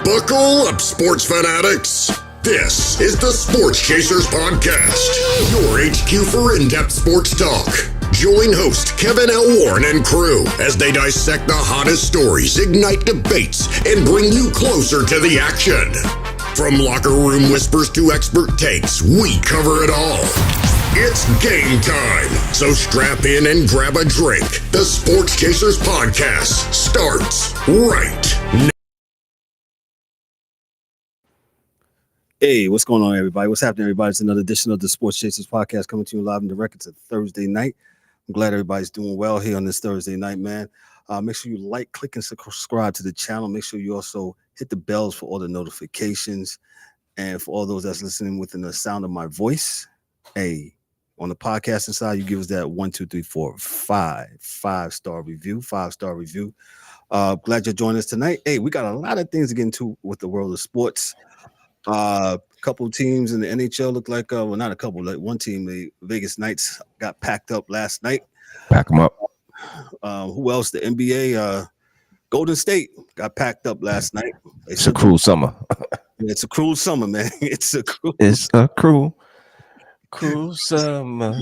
Buckle up, sports fanatics. This is the Sports Chasers Podcast, your HQ for in-depth sports talk. Join host Kevin L. Warren and crew as they dissect the hottest stories, ignite debates, and bring you closer to the action. From locker room whispers to expert takes, we cover it all. It's game time, so strap in and grab a drink. The Sports Chasers Podcast starts right now. Hey, what's going on, everybody? What's happening, everybody? It's another edition of the Sports Chasers Podcast coming to you live and direct. It's a Thursday night. I'm glad everybody's doing well here on this Thursday night, man. Make sure you like, click, and subscribe to the channel. Make sure you also hit the bells for all the notifications. And for all those that's listening within the sound of my voice, hey, on the podcasting side, you give us that 1, 2, 3, 4, 5-star review, 5-star review. Glad you're joining us tonight. Hey, we got a lot of things to get into with the world of sports. A couple teams in the NHL look like, well, not a couple, like one team, the Vegas Knights got packed up last night. Pack them up. Who else? The NBA, Golden State got packed up last night. It's a cruel summer. It's a cruel summer, man. It's a cruel summer.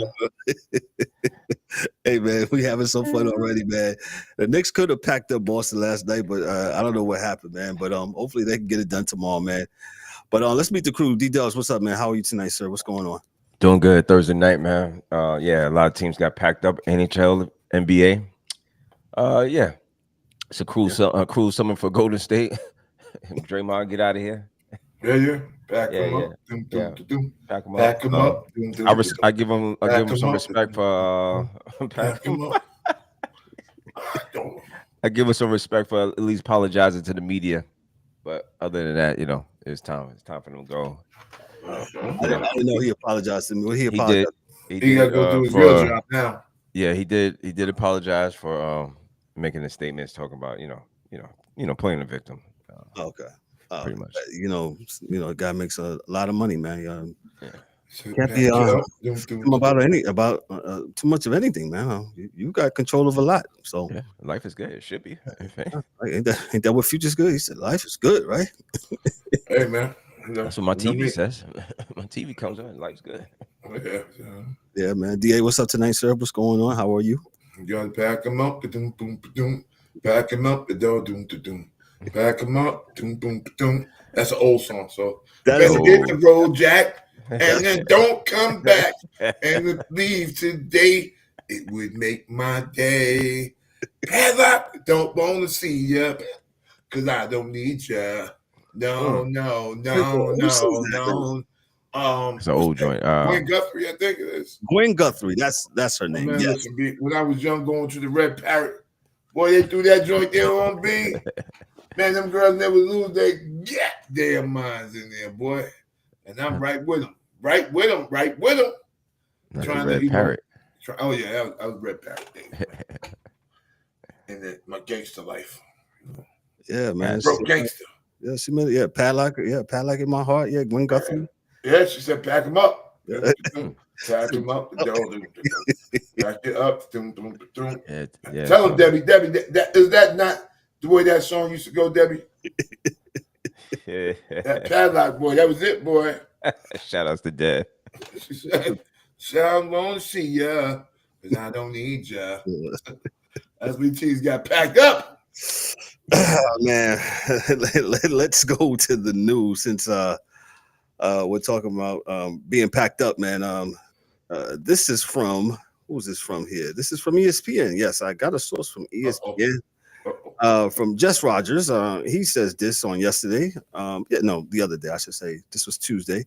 Hey, man, we having some fun already, man. The Knicks could have packed up Boston last night, but I don't know what happened, man. But hopefully they can get it done tomorrow, man. But let's meet the crew. D-Dubs, what's up, man? How are you tonight, sir? What's going on? Doing good. Thursday night, man. Yeah, a lot of teams got packed up. NHL, NBA. Yeah, it's a cruel summer for Golden State. Draymond, get out of here. Yeah. Pack them up. Pack them up. I give him some respect for. Pack them up. I give him some respect for at least apologizing to the media. But other than that, you know, it's time for them to go. I didn't know he apologized to me. Well, he apologized. He got to go do his real job now. Yeah, he did. He did apologize for making the statements talking about you know playing the victim. Okay. Pretty much. You know, a guy makes a lot of money, man. Yeah. Can't be about too much of anything, man. You got control of a lot, so yeah, life is good. It should be. Ain't that what Future's good? He said life is good, right? Hey, man. That's what my TV says. My TV comes on, life's good. Yeah, man. DA, what's up tonight, sir? What's going on? How are you? You gotta pack them up, boom, boom, boom. Pack them up, doom, doom. Pack them up, boom, boom, boom. That's an old song, so better hit the road, Jack. And then don't come back and leave today. It would make my day. Padlock, don't want to see ya, because I don't need ya. No. It's an old joint. Gwen Guthrie, I think it is. Gwen Guthrie, that's her name. Man, yes. When I was young, going to the Red Parrot, boy, they threw that joint there on B. Man, them girls never lose their goddamn minds in there, boy. And I'm right with them. Right with them. Trying Red Parrot. I was Red Parrot. And then my gangster life. Yeah, man. Broke gangster. Yeah, she meant padlock in my heart. Yeah, Gwen Guthrie. Yeah, she said pack him up. Pack him up. Pack it up. Yeah. Tell him, Debbie, is that not the way that song used to go, Debbie? That padlock, boy, that was it, boy. Shout outs to Dad. She said, "Sound won't see ya, because I don't need ya." SBT's got packed up. Man, let's go to the news since we're talking about being packed up, man. This is from who's this from here? This is from ESPN. Yes, I got a source from ESPN. From Jess Rogers. He says this on yesterday. The other day, I should say. This was Tuesday.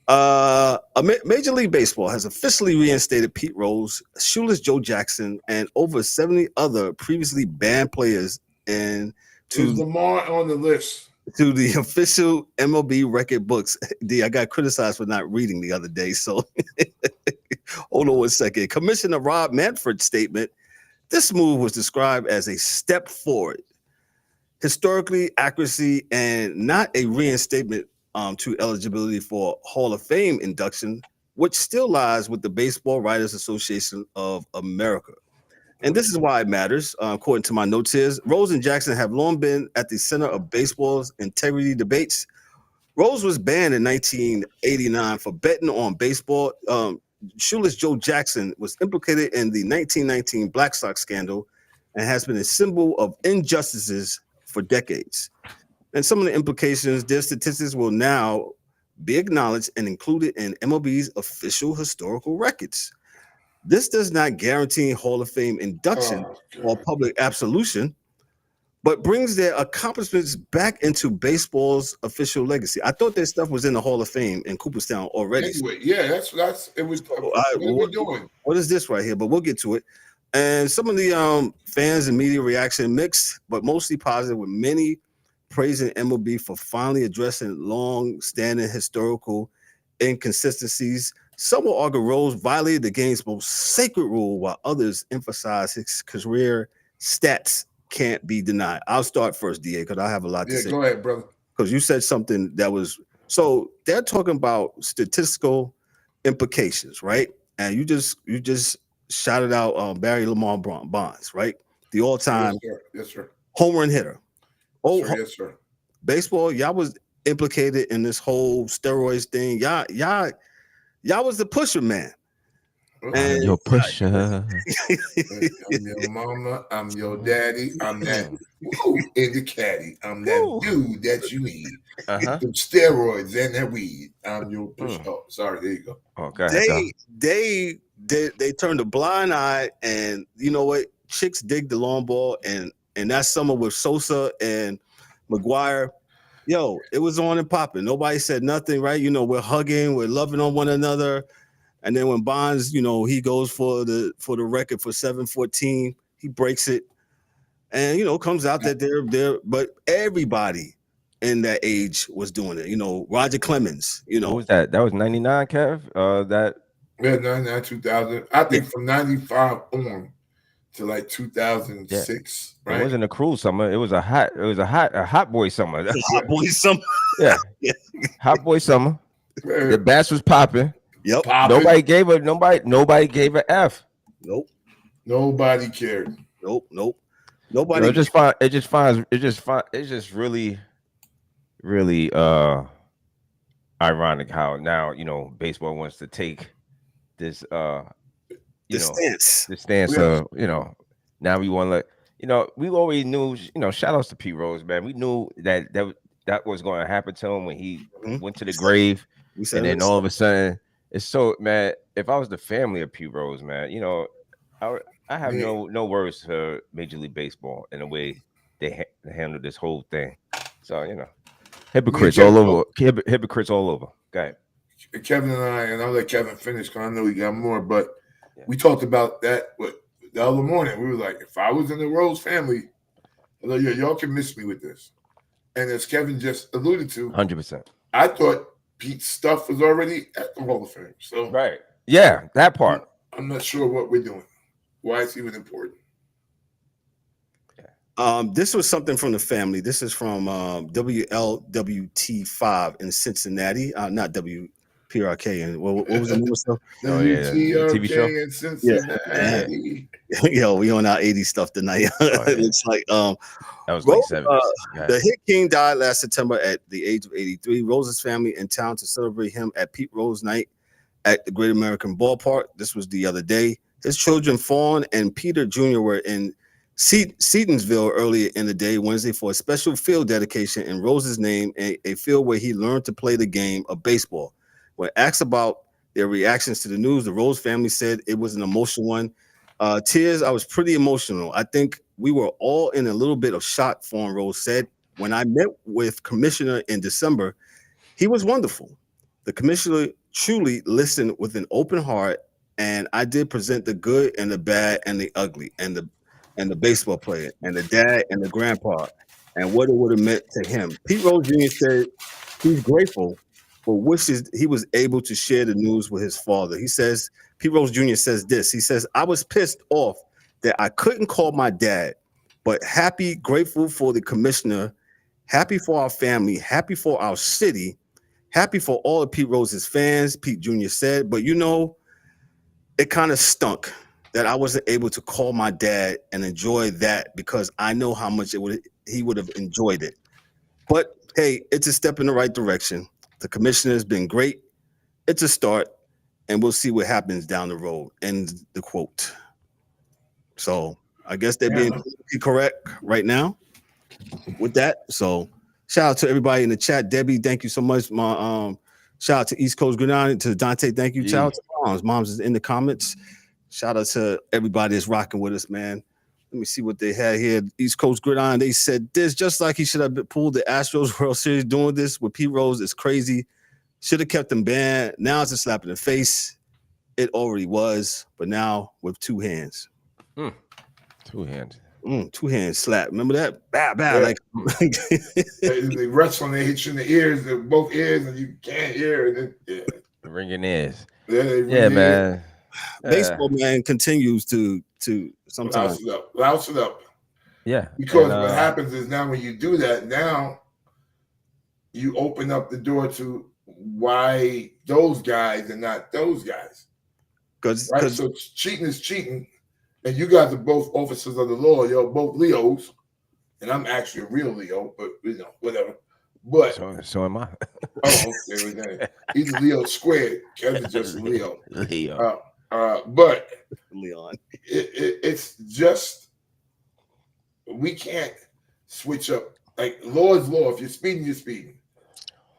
Major League Baseball has officially reinstated Pete Rose, Shoeless Joe Jackson, and over 70 other previously banned players and Is Lamar on the list? To the official MLB record books. I got criticized for not reading the other day, so hold on one second. Commissioner Rob Manfred's statement, this move was described as a step forward, historically accuracy, and not a reinstatement to eligibility for Hall of Fame induction, which still lies with the Baseball Writers Association of America. And this is why it matters, according to my notes here. Rose and Jackson have long been at the center of baseball's integrity debates. Rose was banned in 1989 for betting on baseball. Shoeless Joe Jackson was implicated in the 1919 Black Sox scandal and has been a symbol of injustices for decades. And some of the implications, their statistics will now be acknowledged and included in MLB's official historical records. This does not guarantee Hall of Fame induction or public absolution, but brings their accomplishments back into baseball's official legacy. I thought their stuff was in the Hall of Fame in Cooperstown already. Anyway, yeah, that's it was. What are we doing? What is this right here? But we'll get to it. And some of the fans and media reaction mixed, but mostly positive, with many praising MLB for finally addressing long-standing historical inconsistencies. Some will argue Rose violated the game's most sacred rule, while others emphasize his career stats can't be denied. I'll start first, DA, because I have a lot to say. Go ahead, brother. Because you said something that was so they're talking about statistical implications, right? And you just shouted out Barry Lamar Bonds, right? The all-time yes, sir. home run hitter. Yes, sir. Baseball, y'all was implicated in this whole steroids thing. Y'all was the pusher man. And your pusher. I'm your mama. I'm your daddy. I'm that in the caddy. I'm that dude that you need. Some steroids and that weed. I'm your pusher. Oh, sorry. There you go. Okay. They turned a blind eye, and you know what? Chicks dig the long ball, and that summer with Sosa and McGuire, yo, it was on and popping. Nobody said nothing, right? You know, we're hugging, we're loving on one another. And then when Bonds, you know, he goes for the record for 714, he breaks it, and you know, comes out that they're but everybody in that age was doing it. You know, Roger Clemens, you know. What was that? That was 99, Kev? That 99, 2000. I think from 95 on to like 2006. Right? It wasn't a cruel summer. It was a hot boy summer. Hot boy summer. Yeah. Hot boy summer. The bats was popping. Yep. Nobody gave a F. Nope. Nobody cared. Nope. Nobody. You know, it's just really ironic how now, you know, baseball wants to take this stance of, you know, now we want to let, you know, we always knew, you know, shout outs to Pete Rose, man. We knew that was going to happen to him when he went to the grave. And then all of a sudden, it's so, man, if I was the family of Pete Rose, man, you know, I have no words for Major League Baseball in the way they handle this whole thing. So, you know, hypocrites all over. Hypocrites all over. Go ahead. Kevin and I'll let Kevin finish because I know he got more, but we talked about that the other morning. We were like, if I was in the Rose family, y'all can miss me with this. And as Kevin just alluded to, 100%. I thought Pete's stuff was already at the Hall of Fame. So right. Yeah, that part. I'm not sure what we're doing. Why it's even important. This was something from the family. This is from WLWT5 in Cincinnati. Not WPRK. And what was the name of stuff? TV show in Cincinnati. Yo, we on our 80s stuff tonight. It's like that was like 70s. The Hit King died last September at the age of 83. Rose's family in town to celebrate him at Pete Rose Night at the Great American Ballpark. This was the other day. His children, Fawn and Peter Jr., were in Seatonsville earlier in the day, Wednesday, for a special field dedication in Rose's name, a field where he learned to play the game of baseball. When asked about their reactions to the news, the Rose family said it was an emotional one. Tears, I was pretty emotional. I think we were all in a little bit of shock, Fawn Rose said. When I met with Commissioner in December, he was wonderful. The Commissioner truly listened with an open heart, and I did present the good and the bad and the ugly and the baseball player and the dad and the grandpa and what it would have meant to him. Pete Rose Jr. said he's grateful for wishes he was able to share the news with his father. He says, Pete Rose Jr. says this. He says, I was pissed off that I couldn't call my dad, but happy, grateful for the commissioner, happy for our family, happy for our city, happy for all of Pete Rose's fans, Pete Jr. said. But, you know, it kind of stunk that I wasn't able to call my dad and enjoy that because I know how much he would have enjoyed it. But hey, it's a step in the right direction. The commissioner has been great. It's a start, and we'll see what happens down the road. End the quote. So I guess they're being correct right now with that. So shout out to everybody in the chat. Debbie, thank you so much. My shout out to East Coast Gridiron, to Dante, thank you. Shout out to Moms. Moms is in the comments. Shout out to everybody that's rocking with us, man. Let me see what they had here. East Coast Gridiron, they said this, just like he should have pulled the Astros World Series doing this with Pete Rose. It's crazy. Should have kept them banned. Now it's a slap in the face. It already was, but now with two hands. 2 hands. 2 hands slap. Remember that? Bah. Like they wrestle and they hit you in the ears, both ears, and you can't hear it. The ringing ears. Yeah, man. Baseball, man, continues to sometimes louse it up. Yeah. Because what happens is now when you do that, now you open up the door to why those guys and not those guys. Right? So cheating is cheating. And you guys are both officers of the law. You're both Leos. And I'm actually a real Leo, but whatever. But so am I. Okay. He's a Leo squared. Kevin's just a Leo. Leo. But Leon. It's just we can't switch up. Like law is law. If you're speeding, you're speeding.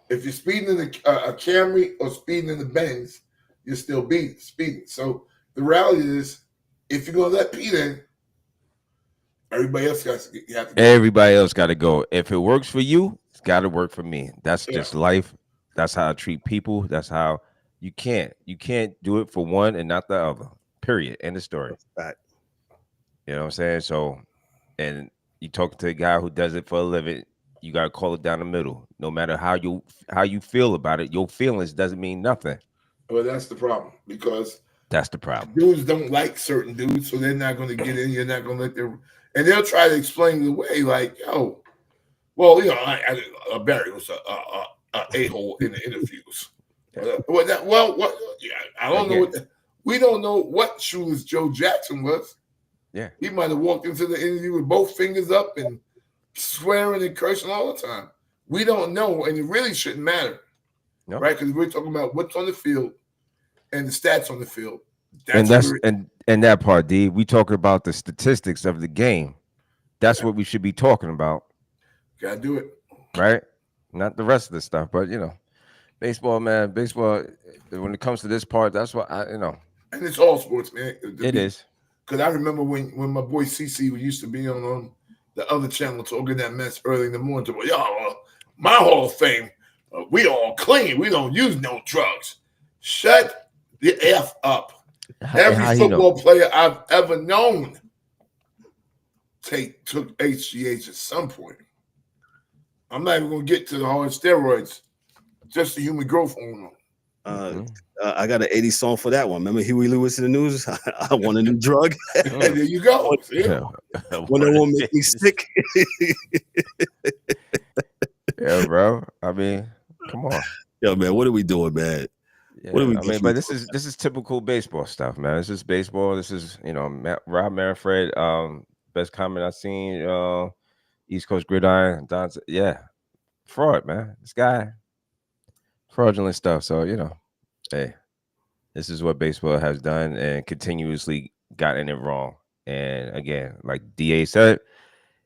If you're speeding in a Camry or speeding in the Benz, you're still speeding. So the reality is, if you're gonna let Pete in, everybody else have to go. Everybody else got to go. If it works for you, it's got to work for me. That's just life. That's how I treat people. That's how you can't do it for one and not the other. Period. End of story. Fact. You know what I'm saying? So, and you talk to a guy who does it for a living, you got to call it down the middle. No matter how you feel about it, your feelings doesn't mean nothing. Well, that's the problem, because that's the problem. Dudes don't like certain dudes, so they're not going to get in. You're not going to let them, and they'll try to explain it away, like, "Yo, well, Barry was a a-hole in the interviews." I don't know. We don't know what Shoeless Joe Jackson was. Yeah, he might have walked into the interview with both fingers up and swearing and cursing all the time. We don't know, and it really shouldn't matter, right? Because we're talking about what's on the field and the stats on the field. And that part, D, we talking about the statistics of the game. That's what we should be talking about. Gotta do it. Right? Not the rest of the stuff, but baseball, man, when it comes to this part, that's what And it's all sports, man. It is. Because I remember when my boy CC used to be on the other channel talking that mess early in the morning. My Hall of Fame, we all clean. We don't use no drugs. Shut the F up. Every football player I've ever known took HGH at some point. I'm not even going to get to the hard steroids. Just the human growth hormone. I got an 80s song for that one. Remember Huey Lewis in the news? I want a new drug. There you go. When it won't make me sick. Yeah, bro. I mean, come on. Yo, man, what are we doing, man? Yeah, but this is typical baseball stuff, man. This is baseball. This is Rob Manfred. Best comment I've seen. East Coast Gridiron. Fraud, man. This guy, fraudulent stuff. So hey, this is what baseball has done and continuously gotten it wrong. And again, like DA said,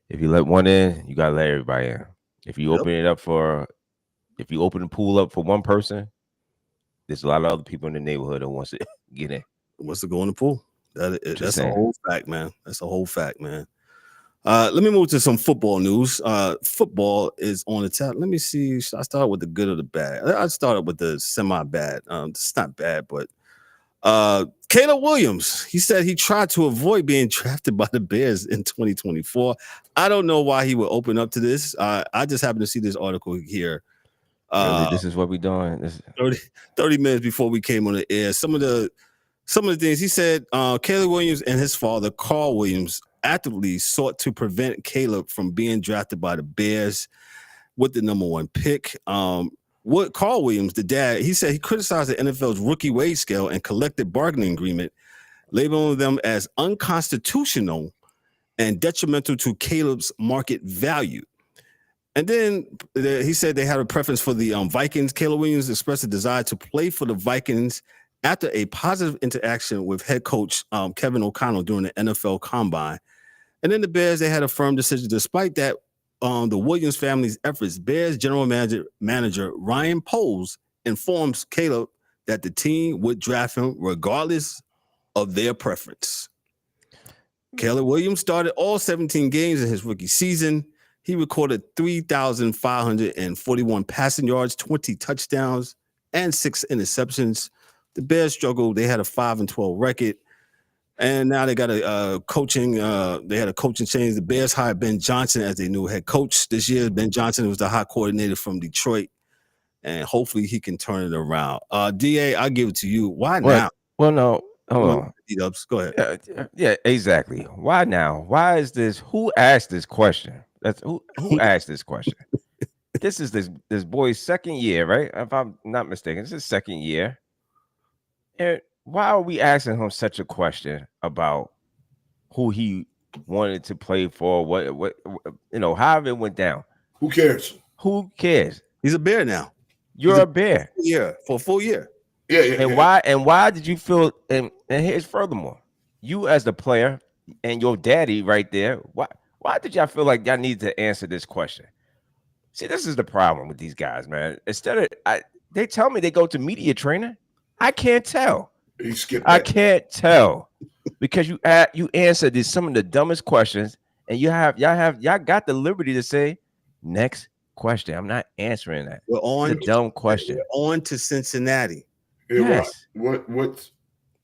if you let one in, you gotta let everybody in. If you open the pool up for one person, there's a lot of other people in the neighborhood that wants to get in. Wants to go in the pool. That's a whole fact, man. That's a whole fact, man. Let me move to some football news. Football is on the top. Let me see. Should I start with the good or the bad? I started with the semi-bad. It's not bad, but Caleb Williams, he said he tried to avoid being drafted by the Bears in 2024. I don't know why he would open up to this. I just happened to see this article here. Really, this is what we're doing. 30 minutes before we came on the air. Some of the things he said, Caleb Williams and his father, Carl Williams, actively sought to prevent Caleb from being drafted by the Bears with the #1 pick. What Carl Williams, the dad, he said he criticized the NFL's rookie wage scale and collective bargaining agreement labeling them as unconstitutional and detrimental to Caleb's market value. And then he said they had a preference for the Vikings. Caleb Williams expressed a desire to play for the Vikings after a positive interaction with head coach Kevin O'Connell during the NFL Combine. And then the Bears, they had a firm decision. Despite that, the Williams family's efforts, Bears general manager Ryan Poles informs Caleb that the team would draft him regardless of their preference. Caleb Williams started all 17 games in his rookie season. He recorded 3,541 passing yards, 20 touchdowns, and 6 interceptions. The Bears struggled. They had a 5-12 record. And now they got a coaching. They had a coaching change. The Bears hired Ben Johnson as their new head coach this year. Ben Johnson was the hot coordinator from Detroit, and hopefully he can turn it around. Da, I'll give it to you. Why now? Well, no, hold on. Thibs, go ahead. Yeah, exactly. Why now? Why is this? Who asked this question? That's who asked this question. This is this boy's second year, right? If I'm not mistaken, it's his second year. And why are we asking him such a question about who he wanted to play for? What however it went down. Who cares? Who cares? He's a Bear now. You're a Bear. Yeah, for a full year. Yeah. Why did you feel? And here's furthermore, you as the player and your daddy right there. Why did y'all feel like y'all need to answer this question? See, this is the problem with these guys, man. Instead of they tell me they go to media trainer, I can't tell. I can't tell because you answered some of the dumbest questions, and y'all got the liberty to say next question. I'm not answering that. We're on the dumb question. We're on to Cincinnati. Yes. What's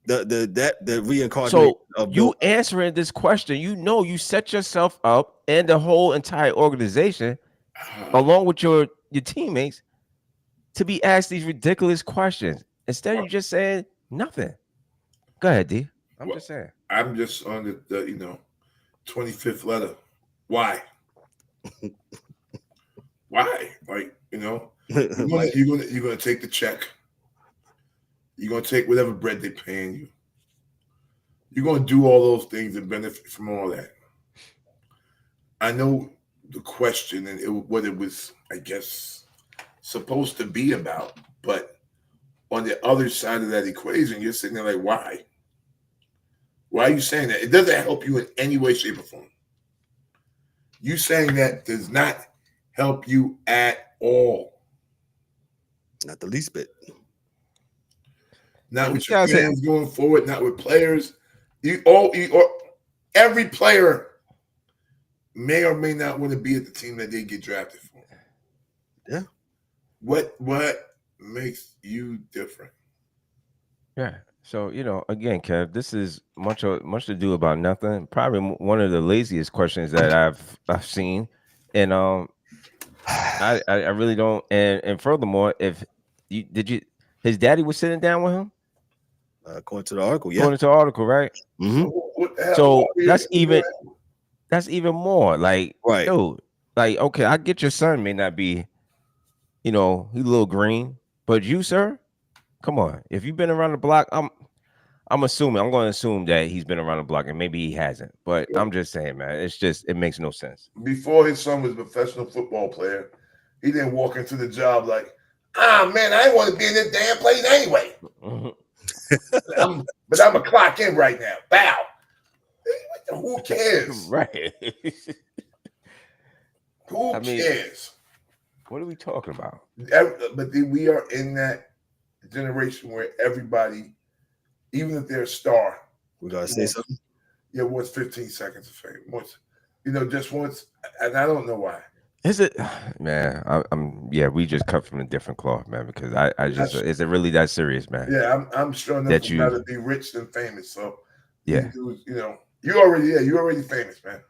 the reincarnation? So you answering this question, you set yourself up and the whole entire organization, along with your teammates, to be asked these ridiculous questions. Instead, you just saying nothing. Go ahead, D. Just saying. I'm just on the 25th letter. Why? Why? Like, you're gonna take the check. You're gonna take whatever bread they're paying you. You're gonna do all those things and benefit from all that. I know the question and what it was, I guess, supposed to be about, but on the other side of that equation, you're sitting there like, why? Why are you saying that? It doesn't help you in any way, shape, or form. You saying that does not help you at all. Not the least bit. Not with your fans going forward, not with players. Every player may or may not want to be at the team that they get drafted for. Yeah. What makes you different? Yeah. So, again, Kev, this is much to do about nothing. Probably one of the laziest questions that I've seen. And I really don't. And furthermore, his daddy was sitting down with him? According to the article, yeah. According to the article, right? Mm-hmm. So that's even more like, right. Dude, like, okay, I get your son may not be, he's a little green, but you, sir, come on. If you've been around the block, I'm going to assume that he's been around the block, and maybe he hasn't. But I'm just saying, man, it makes no sense. Before his son was a professional football player, he didn't walk into the job like, man, I didn't want to be in this damn place anyway. Mm-hmm. But I'm a clock in right now. Bow. Who cares? Right. Who cares? What are we talking about? But we are in that generation where everybody, even if they're a star, we gotta say something. Yeah, wants 15 seconds of fame. Just once, and I don't know why. Is it, man? We just cut from a different cloth, man. Because is it really that serious, man? Yeah, I'm sure enough that to be rich and famous. So yeah, you're already famous, man.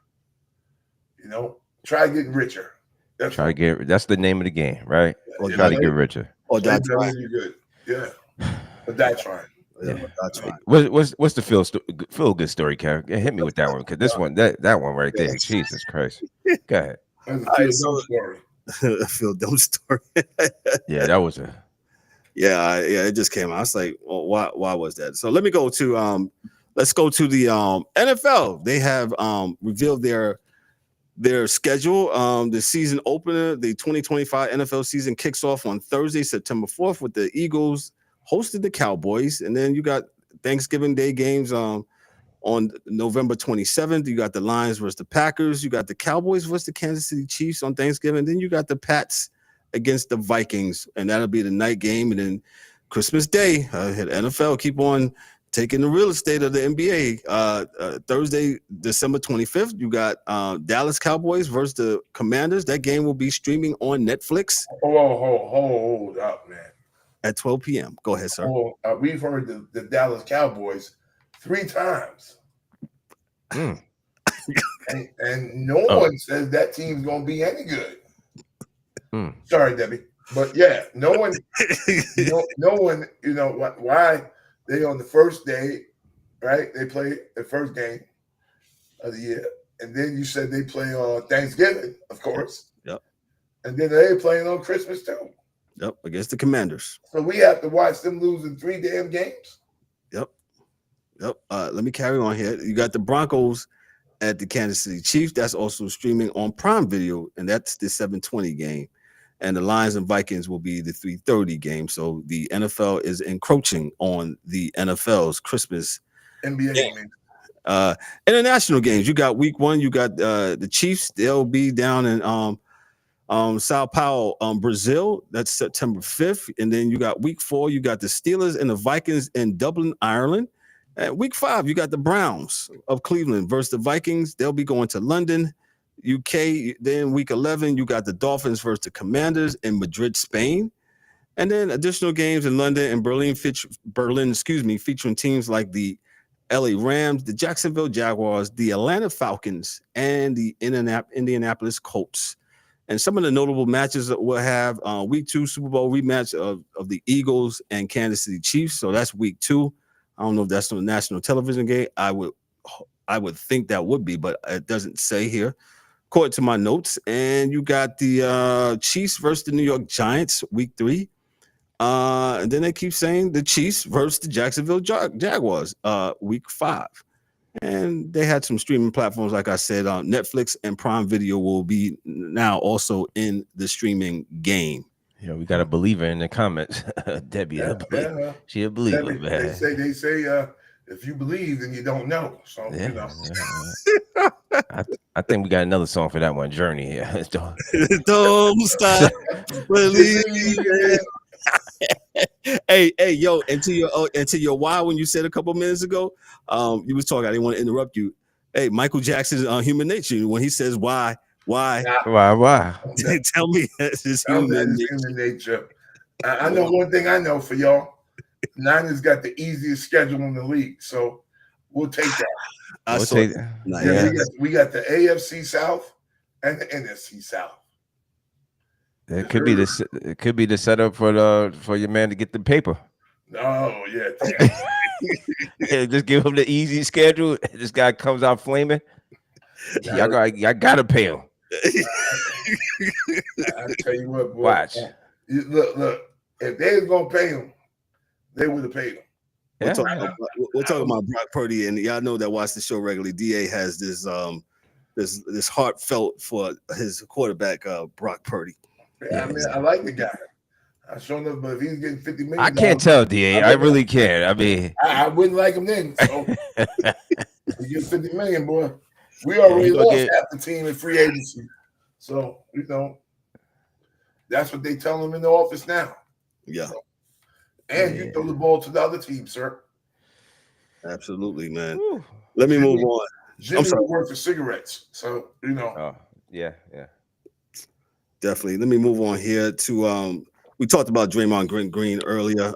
Try getting richer. That's the name of the game, right? Or try to get richer. Or die trying. You're good. Yeah, but die trying. Yeah. That's right. What's the feel good story, Kev? Hit me with that one, because this one, that one right there, Jesus Christ. Go ahead. That's a story. Feel dumb story. Yeah, that was it just came out. I was like, well, why was that? So let me go to let's go to the NFL. They have revealed their schedule. The season opener, the 2025 NFL season kicks off on Thursday, September 4th, with the Eagles hosted the Cowboys, and then you got Thanksgiving Day games on November 27th. You got the Lions versus the Packers. You got the Cowboys versus the Kansas City Chiefs on Thanksgiving. Then you got the Pats against the Vikings, and that'll be the night game. And then Christmas Day, NFL keep on taking the real estate of the NBA. Thursday, December 25th, you got Dallas Cowboys versus the Commanders. That game will be streaming on Netflix. Hold up, man. At 12 p.m. Go ahead, sir. We've heard the Dallas Cowboys 3 times. and no one says that team's going to be any good. Sorry, Debbie. But yeah, no one, why they on the first day, right? They play the first game of the year. And then you said they play on Thanksgiving, of course. Yep. And then they're playing on Christmas too. Yep, against the Commanders. So we have to watch them losing 3 damn games. Yep. Let me carry on here. You got the Broncos at the Kansas City Chiefs. That's also streaming on Prime Video, and that's the 7:20 game. And the Lions and Vikings will be the 3:30 game. So the NFL is encroaching on the NFL's Christmas NBA game. International games. You got week 1. You got the Chiefs. They'll be down in Sao Paulo, Brazil. That's September 5th. And then you got week 4. You got the Steelers and the Vikings in Dublin, Ireland. At week 5, you got the Browns of Cleveland versus the Vikings. They'll be going to London, UK. Then week 11, you got the Dolphins versus the Commanders in Madrid, Spain. And then additional games in London and Berlin, featuring teams like the LA Rams, the Jacksonville Jaguars, the Atlanta Falcons, and the Indianapolis Colts. And some of the notable matches that we'll have week 2 Super Bowl rematch of the Eagles and Kansas City Chiefs. So that's week 2. I don't know if that's on the national television game. I would think that would be, but it doesn't say here. According to my notes, and you got the Chiefs versus the New York Giants week 3. And then they keep saying the Chiefs versus the Jacksonville Jaguars week 5. And they had some streaming platforms, like I said, Netflix and Prime Video will be now also in the streaming game. Yeah, we got a believer in the comments. Debbie, she a believer, Debbie, man. They say if you believe, then you don't know. So yeah, I think we got another song for that one, Journey. Yeah. Don't stop believing. Hey, yo, and to your why when you said a couple minutes ago, you was talking. I didn't want to interrupt you. Hey, Michael Jackson's Human Nature, when he says why? Tell me it's human nature. I know one thing I know for y'all. Niners got the easiest schedule in the league, so we'll take that. We got the AFC South and the NFC South. It could be the setup for your man to get the paper. Oh yeah. Yeah, just give him the easy schedule. This guy comes out flaming. Y'all gotta pay him. I tell you what, boy. Watch. Look. If they was gonna pay him, they would have paid him. Yeah. We're talking about Brock Purdy, and y'all know that watch the show regularly. DA has this heartfelt for his quarterback, Brock Purdy. Yeah, I mean, I like the guy. I sure enough, but if he's getting $50 million, I can't tell, DA. I really can't. I mean, I wouldn't like him then. So he gets $50 million, boy. We already lost half the team in free agency. So, that's what they tell him in the office now. Yeah. So, and you throw the ball to the other team, sir. Absolutely, man. Woo. Let me move on. Jimmy would work for cigarettes. So, Yeah. Definitely. Let me move on here to we talked about Draymond Green earlier.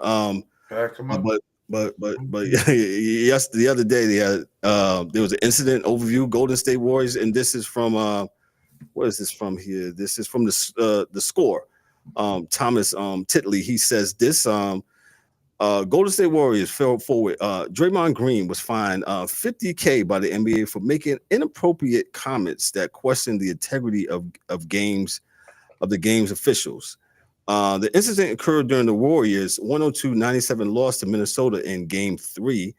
But yes, the other day they had there was an incident overview, Golden State Warriors, and this is from what is this from here? This is from the Score. Thomas Titley, he says this Golden State Warriors fell forward. Draymond Green was fined $50,000 by the NBA for making inappropriate comments that questioned the integrity of the game's officials. The incident occurred during the Warriors' 102-97 loss to Minnesota in Game 3.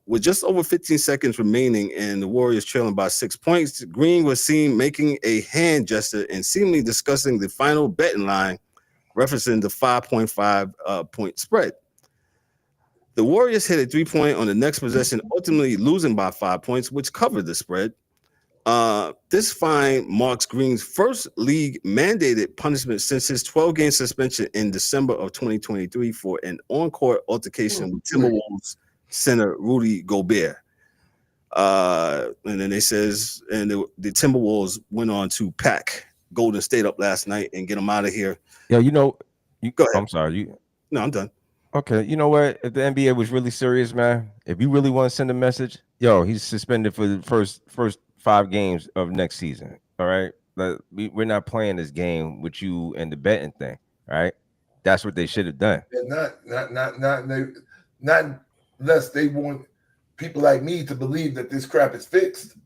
With just over 15 seconds remaining and the Warriors trailing by 6 points, Green was seen making a hand gesture and seemingly discussing the final betting line, referencing the 5.5 point spread. The Warriors hit a 3-point on the next possession, ultimately losing by 5 points, which covered the spread. This fine marks Green's first league-mandated punishment since his 12-game suspension in December of 2023 for an on-court altercation with Timberwolves center Rudy Gobert. And then it says, and the Timberwolves went on to pack Golden State up last night and get them out of here. Yeah, go ahead. I'm sorry. No, I'm done. Okay, you know what? If the NBA was really serious, man, if you really want to send a message, he's suspended for the first 5 games of next season. All right, we're not playing this game with you and the betting thing. All right, that's what they should have done. Not unless they want people like me to believe that this crap is fixed.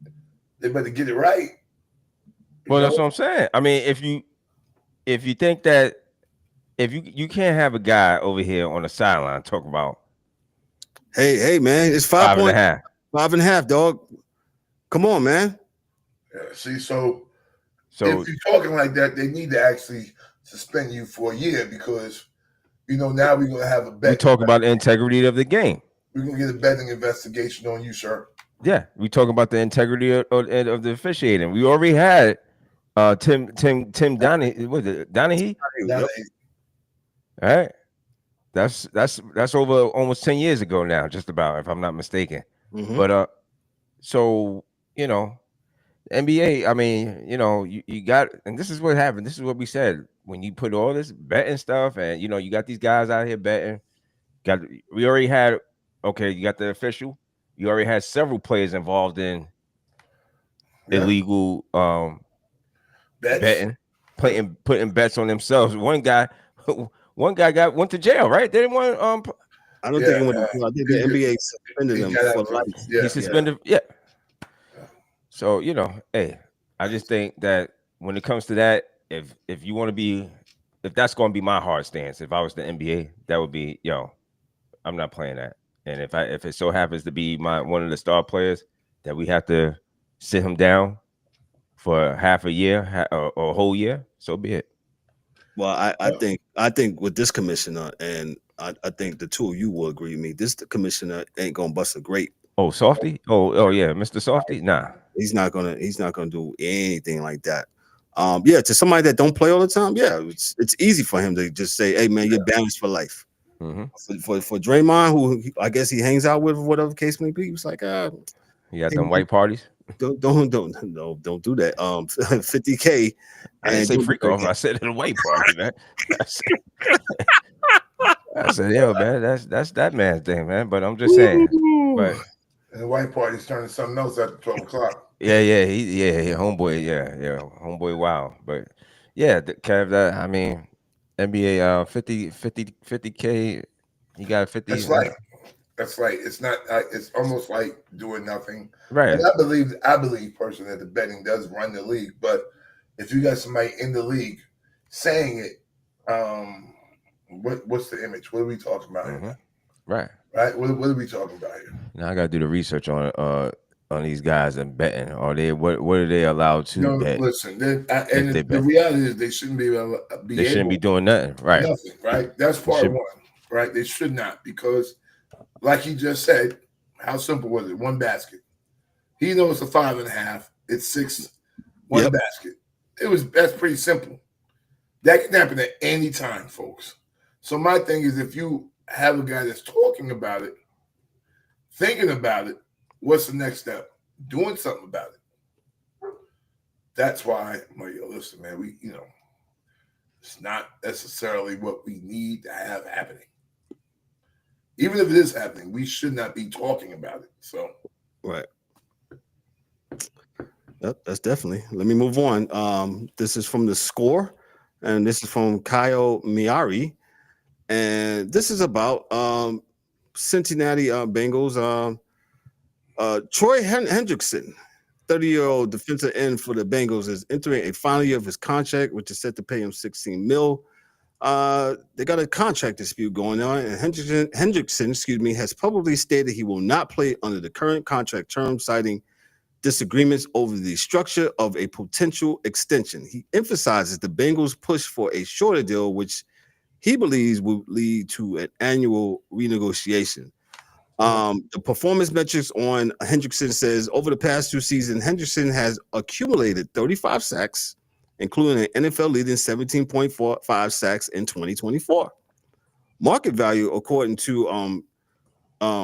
They better get it right. Well, that's what I'm saying. I mean, if you think that. If you can't have a guy over here on the sideline talk about, hey man, it's 5.5, 5.5, dog. Come on, man. Yeah, see, so if you're talking like that, they need to actually suspend you for a year because now we're gonna have a bet. We talk about the integrity of the game. We're gonna get a betting investigation on you, sir. Yeah, we talk about the integrity of the officiating. We already had Tim Donahue. Was it Donahue? Yep. All right, that's over almost 10 years ago now, just about, if I'm not mistaken. Mm-hmm. But so NBA, I mean, you got, and this is what happened. This is what we said when you put all this betting stuff, and you got these guys out here betting. We already had, you got the official. You already had several players involved in illegal betting, putting bets on themselves. One guy went to jail, right? They didn't want. I don't think he went to jail. I think the NBA suspended him for life. He suspended. Yeah. So hey, I just think that when it comes to that, if you want to be, if that's going to be my hard stance, if I was the NBA, that would be, I'm not playing that. And if it so happens to be one of the star players that we have to sit him down for half a year or a whole year, so be it. Well, I think with this commissioner, and I think the two of you will agree with me, this commissioner ain't gonna bust a grape. Oh, Softy? Oh yeah, Mr. Softy? Nah. He's not gonna do anything like that. To somebody that don't play all the time, it's easy for him to just say, "Hey man, you're banned for life." Mm-hmm. For Draymond, who I guess he hangs out with, whatever case may be, he was like, you got them white parties. Don't do that. 50K. I didn't say freak off. I said at a white party, man. I said, yo, man, that's that man's thing, man. But I'm just saying. But and the white party's turning something else after 12 o'clock. Yeah, homeboy, yeah, homeboy, wow. But yeah, Kev, that I mean, NBA 50K, you got 50. That's right. It's not. It's almost like doing nothing. Right. And I believe personally that the betting does run the league. But if you got somebody in the league saying it, what's the image? What are we talking about here? Right. Right. What are we talking about here? Now I got to do the research on these guys and betting. Are they what are they allowed to bet? Listen, the reality is they shouldn't be doing nothing. Right. Nothing. Right. That's part one. Right. They should not, because like he just said, how simple was it? One basket. He knows it's a 5.5. It's 6. One basket. That's pretty simple. That can happen at any time, folks. So my thing is, if you have a guy that's talking about it, thinking about it, what's the next step? Doing something about it. That's why, listen, man, it's not necessarily what we need to have happening. Even if it is happening, we should not be talking about it. So, right. That's definitely. Let me move on. This is from The Score, and this is from Kyle Miari, and this is about Cincinnati Bengals. Troy Hendrickson, 30-year-old defensive end for the Bengals, is entering a final year of his contract, which is set to pay him $16 million. They got a contract dispute going on, and Hendrickson, has publicly stated he will not play under the current contract terms, citing disagreements over the structure of a potential extension. He emphasizes the Bengals' push for a shorter deal, which he believes will lead to an annual renegotiation. The performance metrics on Hendrickson says over the past 2 seasons, Hendrickson has accumulated 35 sacks, including an NFL leading 17.45 sacks in 2024. Market value, according to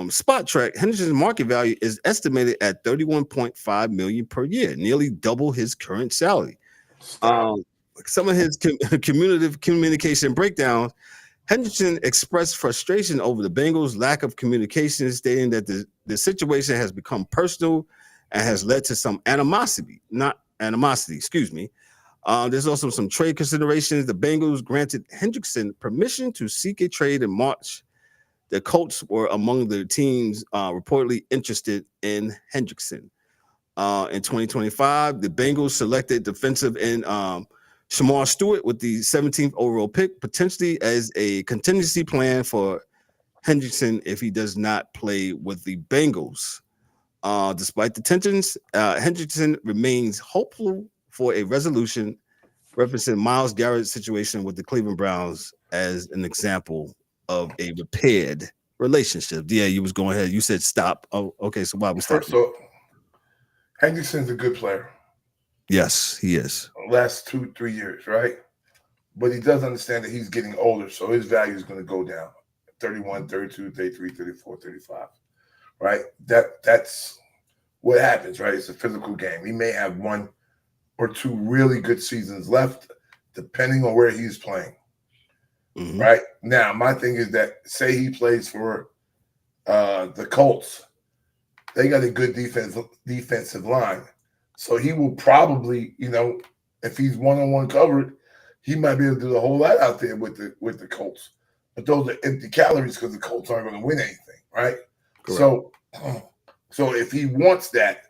Spot Track, Henderson's market value is estimated at $31.5 million per year, nearly double his current salary. Some of his communication breakdowns, Henderson expressed frustration over the Bengals' lack of communication, stating that the situation has become personal and has led to some animosity. There's also some trade considerations. The Bengals granted Hendrickson permission to seek a trade in March. The Colts were among the teams reportedly interested in Hendrickson. In 2025, the Bengals selected defensive end Shamar Stewart with the 17th overall pick, potentially as a contingency plan for Hendrickson if he does not play with the Bengals. Despite the tensions, Hendrickson remains hopeful for a resolution, referencing Myles Garrett's situation with the Cleveland Browns as an example of a repaired relationship. Yeah, you was going ahead. You said stop. Oh, okay. So why we stop? So Hendrickson's a good player. Yes, he is. Last 2-3 years, right? But he does understand that he's getting older, so his value is going to go down. 31, 32, 33, 34, 35. Right? That's what happens, right? It's a physical game. He may have 1 or 2 really good seasons left, depending on where he's playing. Mm-hmm. Right? Now, my thing is that say he plays for the Colts. They got a good defensive line. So he will probably, if he's one-on-one covered, he might be able to do a whole lot out there with the Colts. But those are empty calories because the Colts aren't going to win anything, right? Correct. So if he wants that,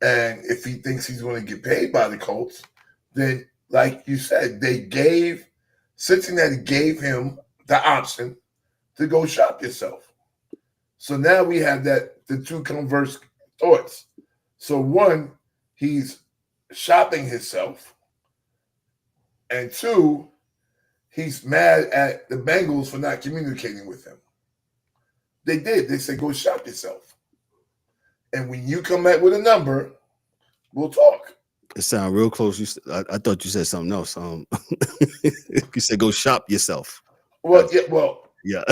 and if he thinks he's going to get paid by the Colts, then like you said, Cincinnati gave him the option to go shop yourself. So now we have the 2 converse thoughts. So 1, he's shopping himself, and 2, he's mad at the Bengals for not communicating with him. They did. They said, go shop yourself. And when you come back with a number, we'll talk. It sounded real close. I thought you said something else. You said go shop yourself. Well, yeah.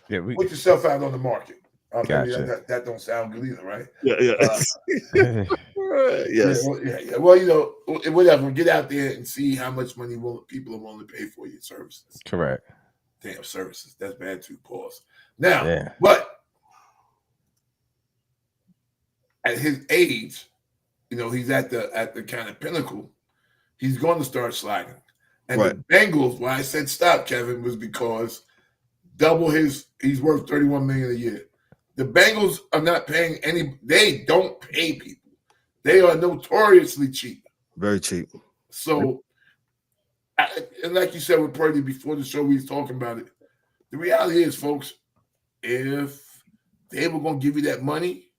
Put yourself out on the market. Gotcha. That don't sound good either, right? Yeah. Yes. Yeah. Well, whatever. Get out there and see how much money people are willing to pay for your services. Correct. Damn, services. That's bad too. Pause. Now, but at his age, he's at the kind of pinnacle. He's going to start sliding. And the Bengals, why I said stop, Kevin, was because he's worth $31 million a year. The Bengals are not paying they don't pay people. They are notoriously cheap. Very cheap. So, and like you said with Purdy before the show, we was talking about it. The reality is, folks, if they were going to give you that money,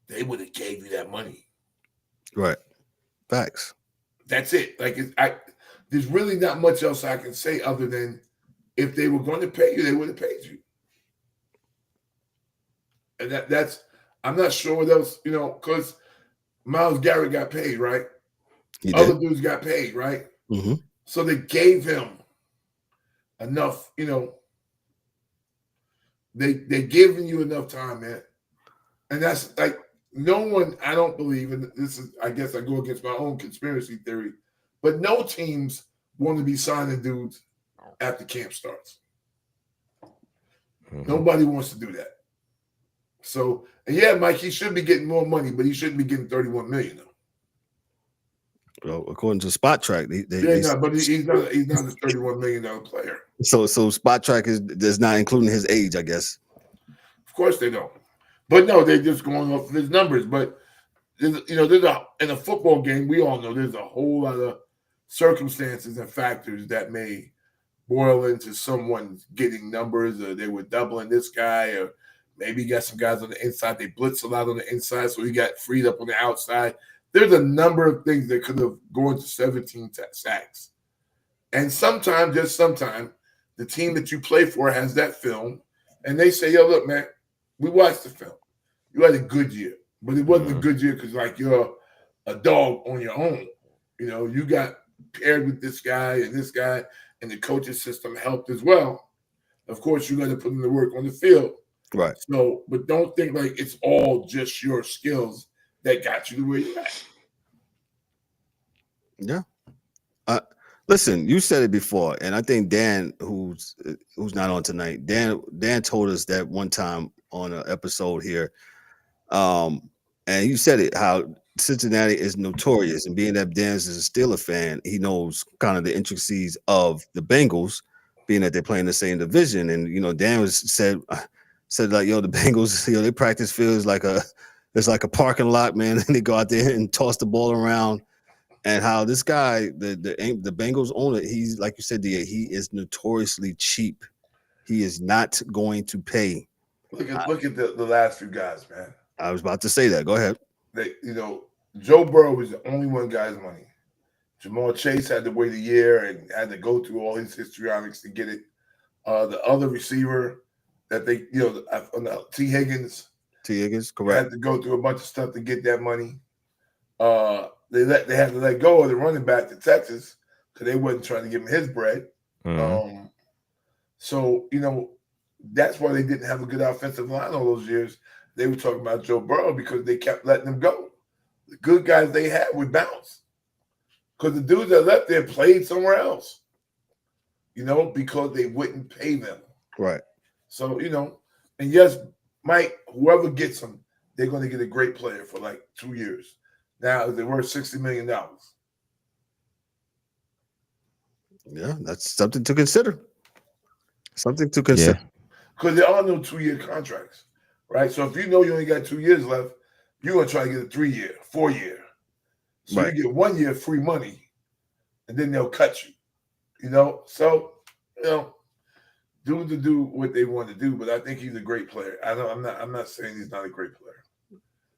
they would have gave you that money. Right. Facts. That's it. Like, there's really not much else I can say other than if they were going to pay you, they would have paid you. And that's I'm not sure what else, because Myles Garrett got paid, right? Other dudes got paid, right? Mm-hmm. So they gave him enough, they giving you enough time, man. And that's like no one, I don't believe, and this is, I guess I go against my own conspiracy theory, but no teams want to be signing dudes after camp starts. Mm-hmm. Nobody wants to do that. So, and Mike, he should be getting more money, but he shouldn't be getting $31 million though. Well, according to Spot Track, but he's not a $31 million player. So Spot Track does not including his age, I guess. Of course they don't. But no, they're just going off of his numbers. But in a football game, we all know there's a whole lot of circumstances and factors that may boil into someone getting numbers, or they were doubling this guy, or maybe he got some guys on the inside. They blitz a lot on the inside, so he got freed up on the outside. There's a number of things that could have gone to 17 sacks. And sometimes, just sometimes, the team that you play for has that film, and they say, yo, look, man, we watched the film. You had a good year, but it wasn't a good year because, like, you're a dog on your own. You know, you got paired with this guy, and the coaching system helped as well. Of course, you got to put in the work on the field. Right. So, but don't think like it's all just your skills that got you to where you're at. Yeah. Listen, you said it before, and I think Dan, who's not on tonight, Dan told us that one time on an episode here, and you said it, how Cincinnati is notorious, and being that Dan is a Steelers fan, he knows kind of the intricacies of the Bengals, being that they play in the same division. And you know, Dan said like, yo, the Bengals, you know, their practice field is like a parking lot, man, and they go out there and toss the ball around. And how this guy, the Bengals owner, he's, like you said, he is notoriously cheap. He is not going to pay. Look at the last few guys, man. I was about to say that. Go ahead. Joe Burrow was the only one guy's money. Jamar Chase had to wait a year and had to go through all his histrionics to get it. The other receiver that they, T. Higgins, correct, had to go through a bunch of stuff to get that money. They had to let go of the running back to Texas because they wasn't trying to give him his bread. Mm-hmm. So, that's why they didn't have a good offensive line all those years. They were talking about Joe Burrow because they kept letting them go. The good guys they had would bounce because the dudes that left there played somewhere else, because they wouldn't pay them. Right. So, and yes, Mike, whoever gets them, they're going to get a great player for like 2 years. Now they're worth $60 million. Yeah, that's something to consider. Because there are no 2-year contracts, right? So if you know you only got 2 years left, you're going to try to get a 3-year, 4-year. So right. You get 1 year free money, and then they'll cut you, So, dudes to do what they want to do, but I think he's a great player. I'm not saying he's not a great player.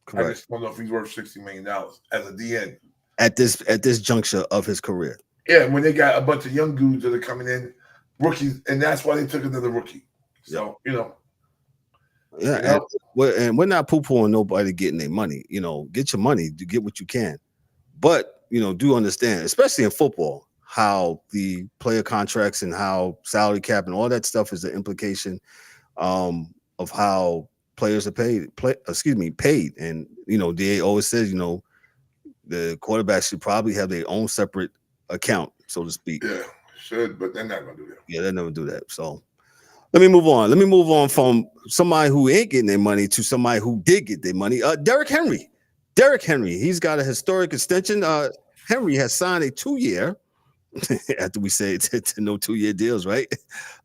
Correct. I just don't know if he's worth $60 million as a DN at this juncture of his career. Yeah, when they got a bunch of young dudes that are coming in, rookies, and that's why they took another rookie. So yeah, and we're not poo-pooing nobody getting their money. Get your money, to get what you can, but do understand, especially in football, how the player contracts and how salary cap and all that stuff is the implication of how players are paid. And DA always says, the quarterbacks should probably have their own separate account, so to speak. Yeah, should, but they're not gonna do that. Yeah, they never do that. So let me move on from somebody who ain't getting their money to somebody who did get their money. Derrick Henry, he's got a historic extension. Henry has signed a 2-year. After we say to no 2-year deals, right?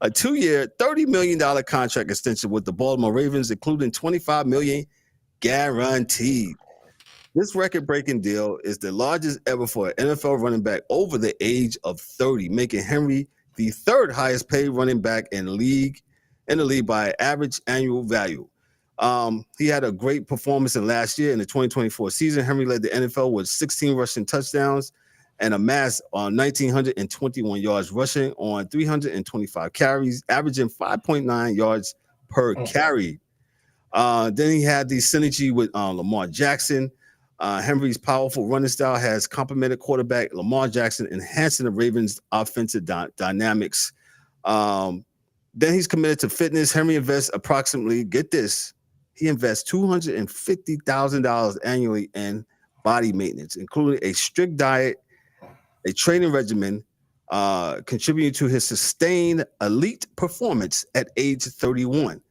A 2-year, $30 million contract extension with the Baltimore Ravens, including $25 million guaranteed. This record-breaking deal is the largest ever for an NFL running back over the age of 30, making Henry the third highest paid running back in the league by average annual value. He had a great performance in last year in the 2024 season. Henry led the NFL with 16 rushing touchdowns and amassed on 1,921 yards rushing on 325 carries, averaging 5.9 yards per carry. Then he had the synergy with Lamar Jackson. Henry's powerful running style has complemented quarterback Lamar Jackson, enhancing the Ravens' offensive dynamics. Then he's committed to fitness. Henry invests approximately, get this, he invests $250,000 annually in body maintenance, including a strict diet, a training regimen, contributing to his sustained elite performance at age 31.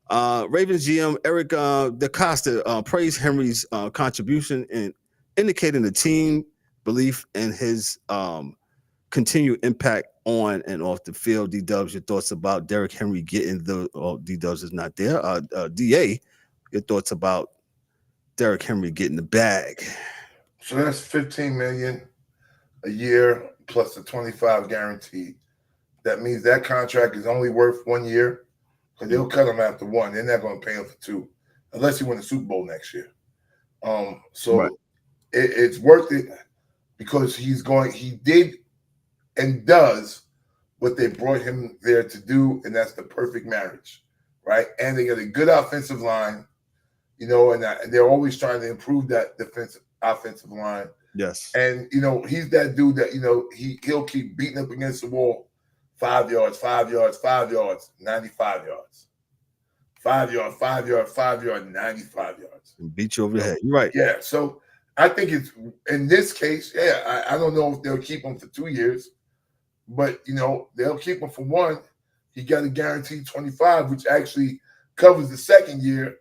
Ravens GM Eric DeCosta praised Henry's contribution and indicating the team belief in his continued impact on and off the field. D-Dubs, your thoughts about Derrick Henry getting D-Dubs is not there. DA, your thoughts about Derrick Henry getting the bag. So that's $15 million a year plus the 25 guaranteed. That means that contract is only worth 1 year because they'll cut him after one. They're not going to pay him for two unless he win the Super Bowl next year. So Right. it's worth it because he did and does what they brought him there to do, and that's the perfect marriage, right? And they got a good offensive line, and they're always trying to improve that offensive line. Yes. And, he's that dude that, he'll keep beating up against the wall 5 yards, 5 yards, 5 yards, 95 yards. 5 yards, 5 yards, 5 yards, 95 yards. And beat you over the head. You're right. Yeah. So I think it's in this case, I don't know if they'll keep him for 2 years, but, they'll keep him for one. He got a guaranteed 25, which actually covers the second year,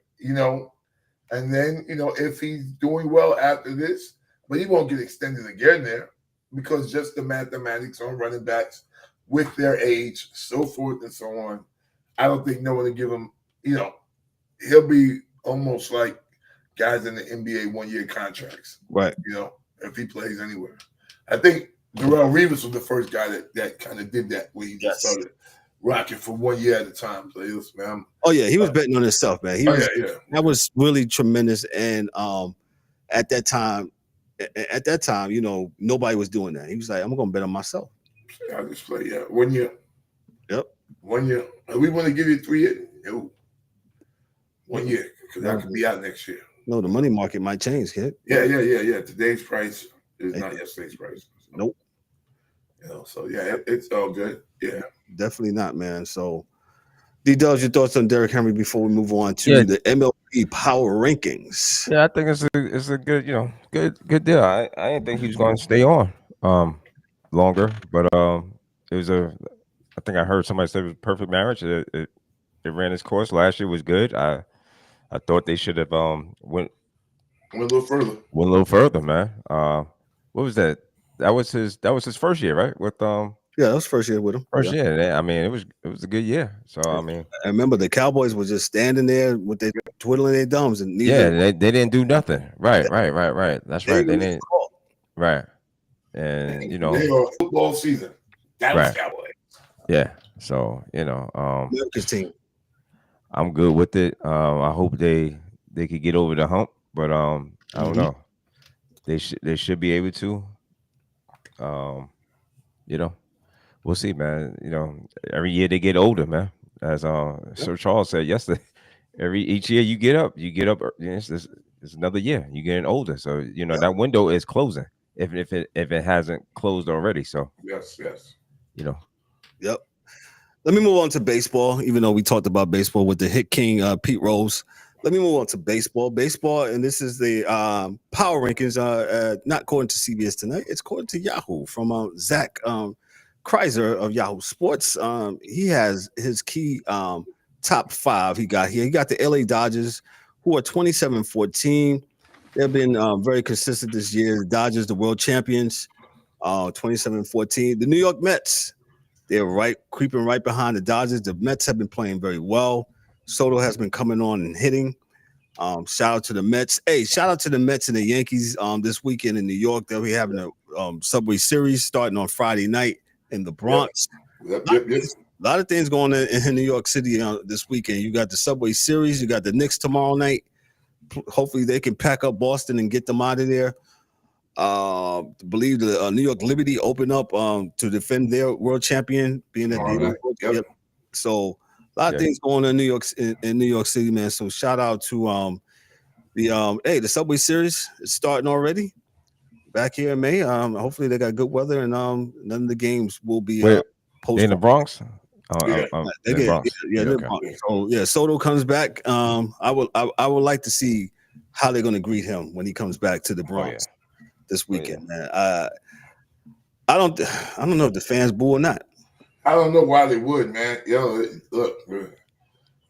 and then, if he's doing well after this, but he won't get extended again there because just the mathematics on running backs with their age, so forth and so on. I don't think no one will give him, he'll be almost like guys in the NBA 1 year contracts. Right. If he plays anywhere. I think Darrell Reeves was the first guy that kind of did that where he just started rocking for 1 year at a time. So he was betting on himself, man. That was really tremendous. And at that time, nobody was doing that. He was like, I'm gonna bet on myself. I just play, 1 year. Yep. 1 year. We want to give you 3 years. No. 1 year, because I could be out next year. No, the money market might change, kid. Yeah. Today's price is not yesterday's price. So, nope. It's all good. Yeah. Definitely not, man. So, D-Dubs, your thoughts on Derrick Henry before we move on to the MLB power rankings? Yeah, I think it's a good, good deal. I didn't think he was going to stay on longer, but I think I heard somebody say it was a perfect marriage. It ran its course. Last year was good. I thought they should have went a little further. Went a little further, man. What was that? That was his first year, right? With yeah, that was first year with him. First year. I mean, it was a good year. So I mean, I remember the Cowboys were just standing there with their twiddling their thumbs and they didn't do nothing. Right. That's right. They didn't. Right. And they were football season. That was Cowboys. Yeah. So America's team. I'm good with it. I hope they could get over the hump, but I don't know. They should be able to. We'll see, man. Every year they get older, man. As Sir Charles said yesterday, each year you get up. It's another year. You're getting older, so that window is closing. If it hasn't closed already, so yes. Yep. Let me move on to baseball. Even though we talked about baseball with the hit king Pete Rose, let me move on to baseball. And this is the power rankings. Not according to CBS tonight. It's according to Yahoo from Zach Kreiser of Yahoo Sports. He has his key top five. He got here. He got the LA Dodgers, who are 27-14. They've been very consistent this year. The Dodgers, the world champions, 27-14. The New York Mets, they're creeping right behind the Dodgers. The Mets have been playing very well. Soto has been coming on and hitting. Shout out to the Mets. Hey, shout out to the Mets and the Yankees this weekend in New York. They'll be having a Subway Series starting on Friday night in the Bronx. Yep. A lot of things going on in New York City this weekend. You got the Subway Series. You got the Knicks tomorrow night. Hopefully they can pack up Boston and get them out of there. Believe the New York Liberty open up to defend their world champion, being at the So a lot of things going on in New York City, man. So shout out to the Subway Series is starting already back here in May. Hopefully they got good weather and none of the games will be posted in the Bronx. They're Bronx. So Soto comes back. I would like to see how they're going to greet him when he comes back to the Bronx this weekend, man. I don't know if the fans boo or not. I don't know why they would, man. Look, man,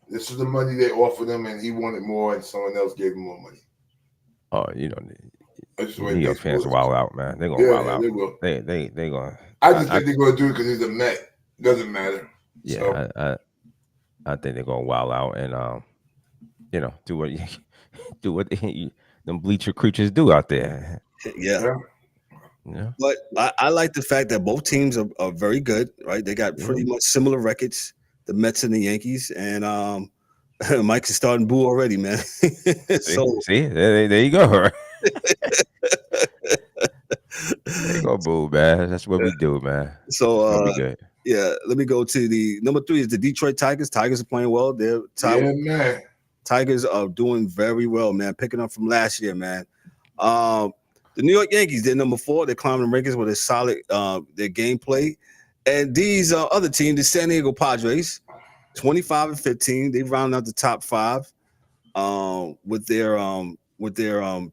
this is the money they offered him, and he wanted more, and someone else gave him more money. Oh, New York fans are wild out, man. They're gonna wild out. They will. They gonna. I just think they're gonna do it because he's a Met. Doesn't matter. Yeah, so. I think they're gonna wild out and do what them bleacher creatures do out there. Yeah. Yeah. But I like the fact that both teams are very good, right? They got pretty much similar records, the Mets and the Yankees, and Mike is starting boo already, man. See, there you go. Right? There you go, boo, man. That's what we do, man. So be good. Yeah, let me go to the number 3 is the Detroit Tigers. Tigers are playing well. Man. Tigers are doing very well, man. Picking up from last year, man. The New York Yankees, they're number 4. They're climbing the rankings with a solid their gameplay. And these other teams, the San Diego Padres, 25-15. They round out the top 5 with their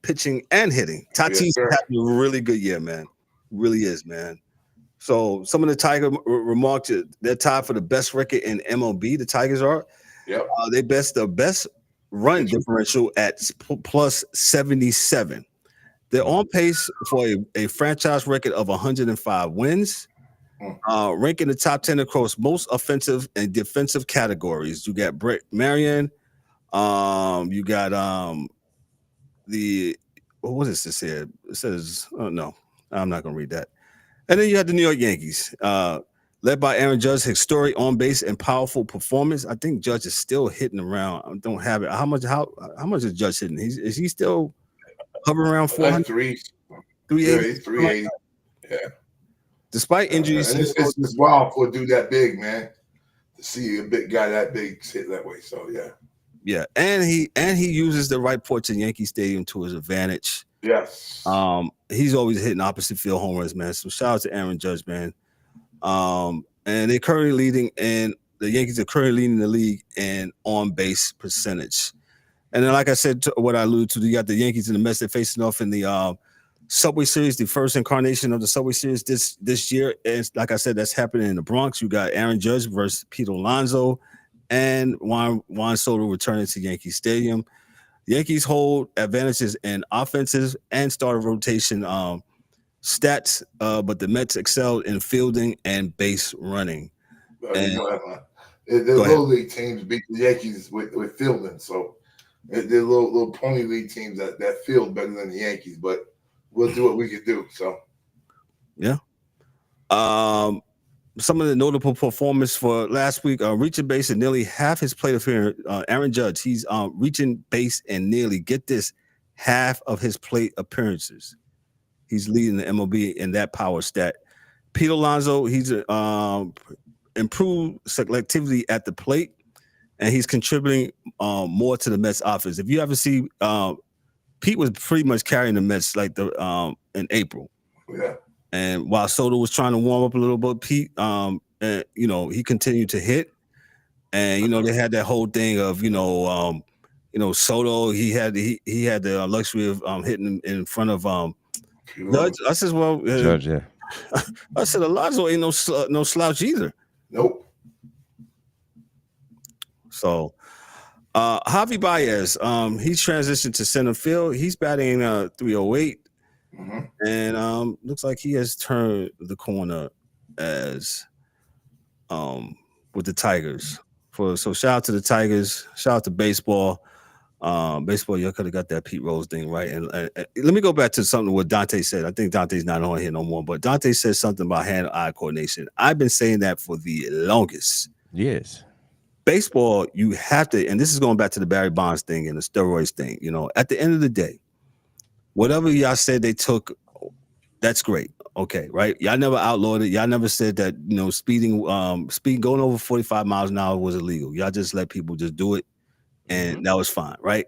pitching and hitting. Tatis having a really good year, man. Really is, man. So some of the Tiger remarked they're tied for the best record in MLB. The Tigers are. Yep. The best run differential at plus 77. They're on pace for a franchise record of 105 wins, ranking the top 10 across most offensive and defensive categories. You got Brett Marion. You got what is this here? It says, oh no, I'm not gonna read that. And then you had the New York Yankees, led by Aaron Judge, historic on base and powerful performance. I think Judge is still hitting around. I don't have it. How much is Judge hitting? Is he still hovering around 400? 380. 380. Yeah. Despite injuries, and it's wild for a dude that big, man. To see a big guy that big hit that way. So yeah. Yeah, and he uses the right porch in Yankee Stadium to his advantage. Yes. He's always hitting opposite field home runs, man. So shout out to Aaron Judge, man. And they're currently leading, and the Yankees are currently leading the league in on base percentage. And then, like I said, what I alluded to, you got the Yankees and the Mets. They're facing off in the Subway Series, the first incarnation of the Subway Series this year. And like I said, that's happening in the Bronx. You got Aaron Judge versus Pete Alonso and Juan Soto returning to Yankee Stadium. The Yankees hold advantages in offensive and starter rotation stats, but the Mets excelled in fielding and base running. The little league teams beat the Yankees with fielding, so they're little pony league teams that field better than the Yankees, but we'll do what we can do. So, yeah. Some of the notable performance for last week, reaching base in nearly half his plate appearance. Aaron Judge, he's reaching base in nearly, get this, half of his plate appearances. He's leading the MLB in that power stat. Pete Alonso, he's improved selectivity at the plate, and he's contributing more to the Mets offense. If you ever see, Pete was pretty much carrying the Mets like in April. Yeah. And while Soto was trying to warm up a little bit, Pete, he continued to hit. And they had that whole thing of Soto. He had the luxury of hitting in front of Judge. I said, Judge, yeah. I said Alonso ain't no slouch either. Nope. So Javi Baez, he's transitioned to center field. He's batting 308. Mm-hmm. And looks like he has turned the corner as with the Tigers. So shout out to the Tigers. Shout out to baseball. Baseball, you could have got that Pete Rose thing right. And let me go back to something what Dante said. I think Dante's not on here no more, but Dante said something about hand-eye coordination. I've been saying that for the longest. Yes. Baseball, you have to, and this is going back to the Barry Bonds thing and the steroids thing. At the end of the day, whatever y'all said they took, that's great. Okay, right? Y'all never outlawed it. Y'all never said that, speeding going over 45 miles an hour was illegal. Y'all just let people just do it, and that was fine, right?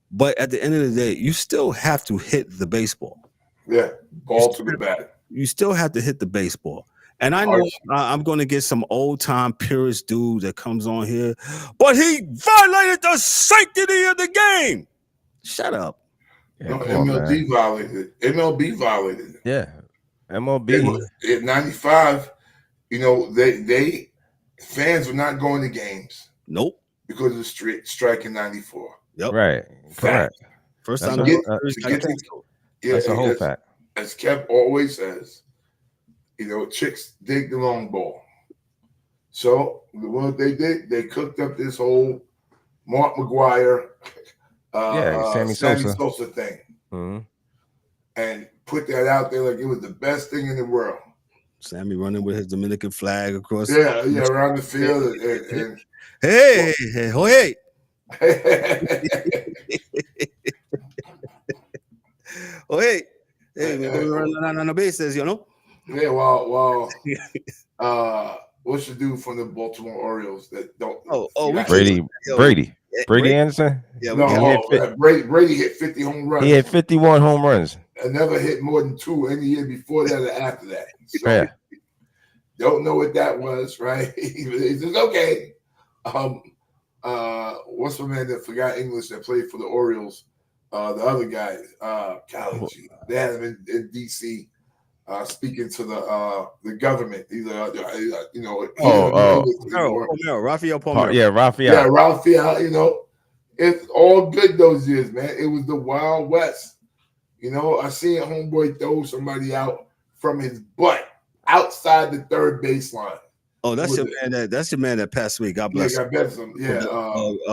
But at the end of the day, you still have to hit the baseball. Yeah, ball to the bat. You still have to hit the baseball. And I know I'm going to get some old-time purist dude that comes on here, but he violated the sanctity of the game. Shut up. Yeah, no, MLB violated. MLB violated. Yeah, MLB. At 95, they fans were not going to games. Nope. Because of the strike in 94. Yep. Right. Correct. First time. That's a whole fact. As Kev always says, chicks dig the long ball. So what they did, they cooked up this whole Mark McGuire, Sammy Sosa thing. Mm-hmm. And put that out there like it was the best thing in the world. Sammy running with his Dominican flag across. Yeah, around the field. And hey. Oh, hey, we're running on the bases, you know? Yeah, well, what's the dude from the Baltimore Orioles that don't? Brady Anderson. Yeah, Brady hit 50 home runs. He had 51 home runs. I never hit more than 2 any year before that or after that. So don't know what that was, right? He says, okay. What's my man that forgot English that played for the Orioles? The other guy, they had him in DC. Speaking to the government, Rafael Palmeiro. Yeah, Rafael. It's all good those years, man. It was the Wild West. I seen a homeboy throw somebody out from his butt outside the third baseline. Oh, that's your man. That's your man that passed away. God bless. Yeah, God bless him. Yeah.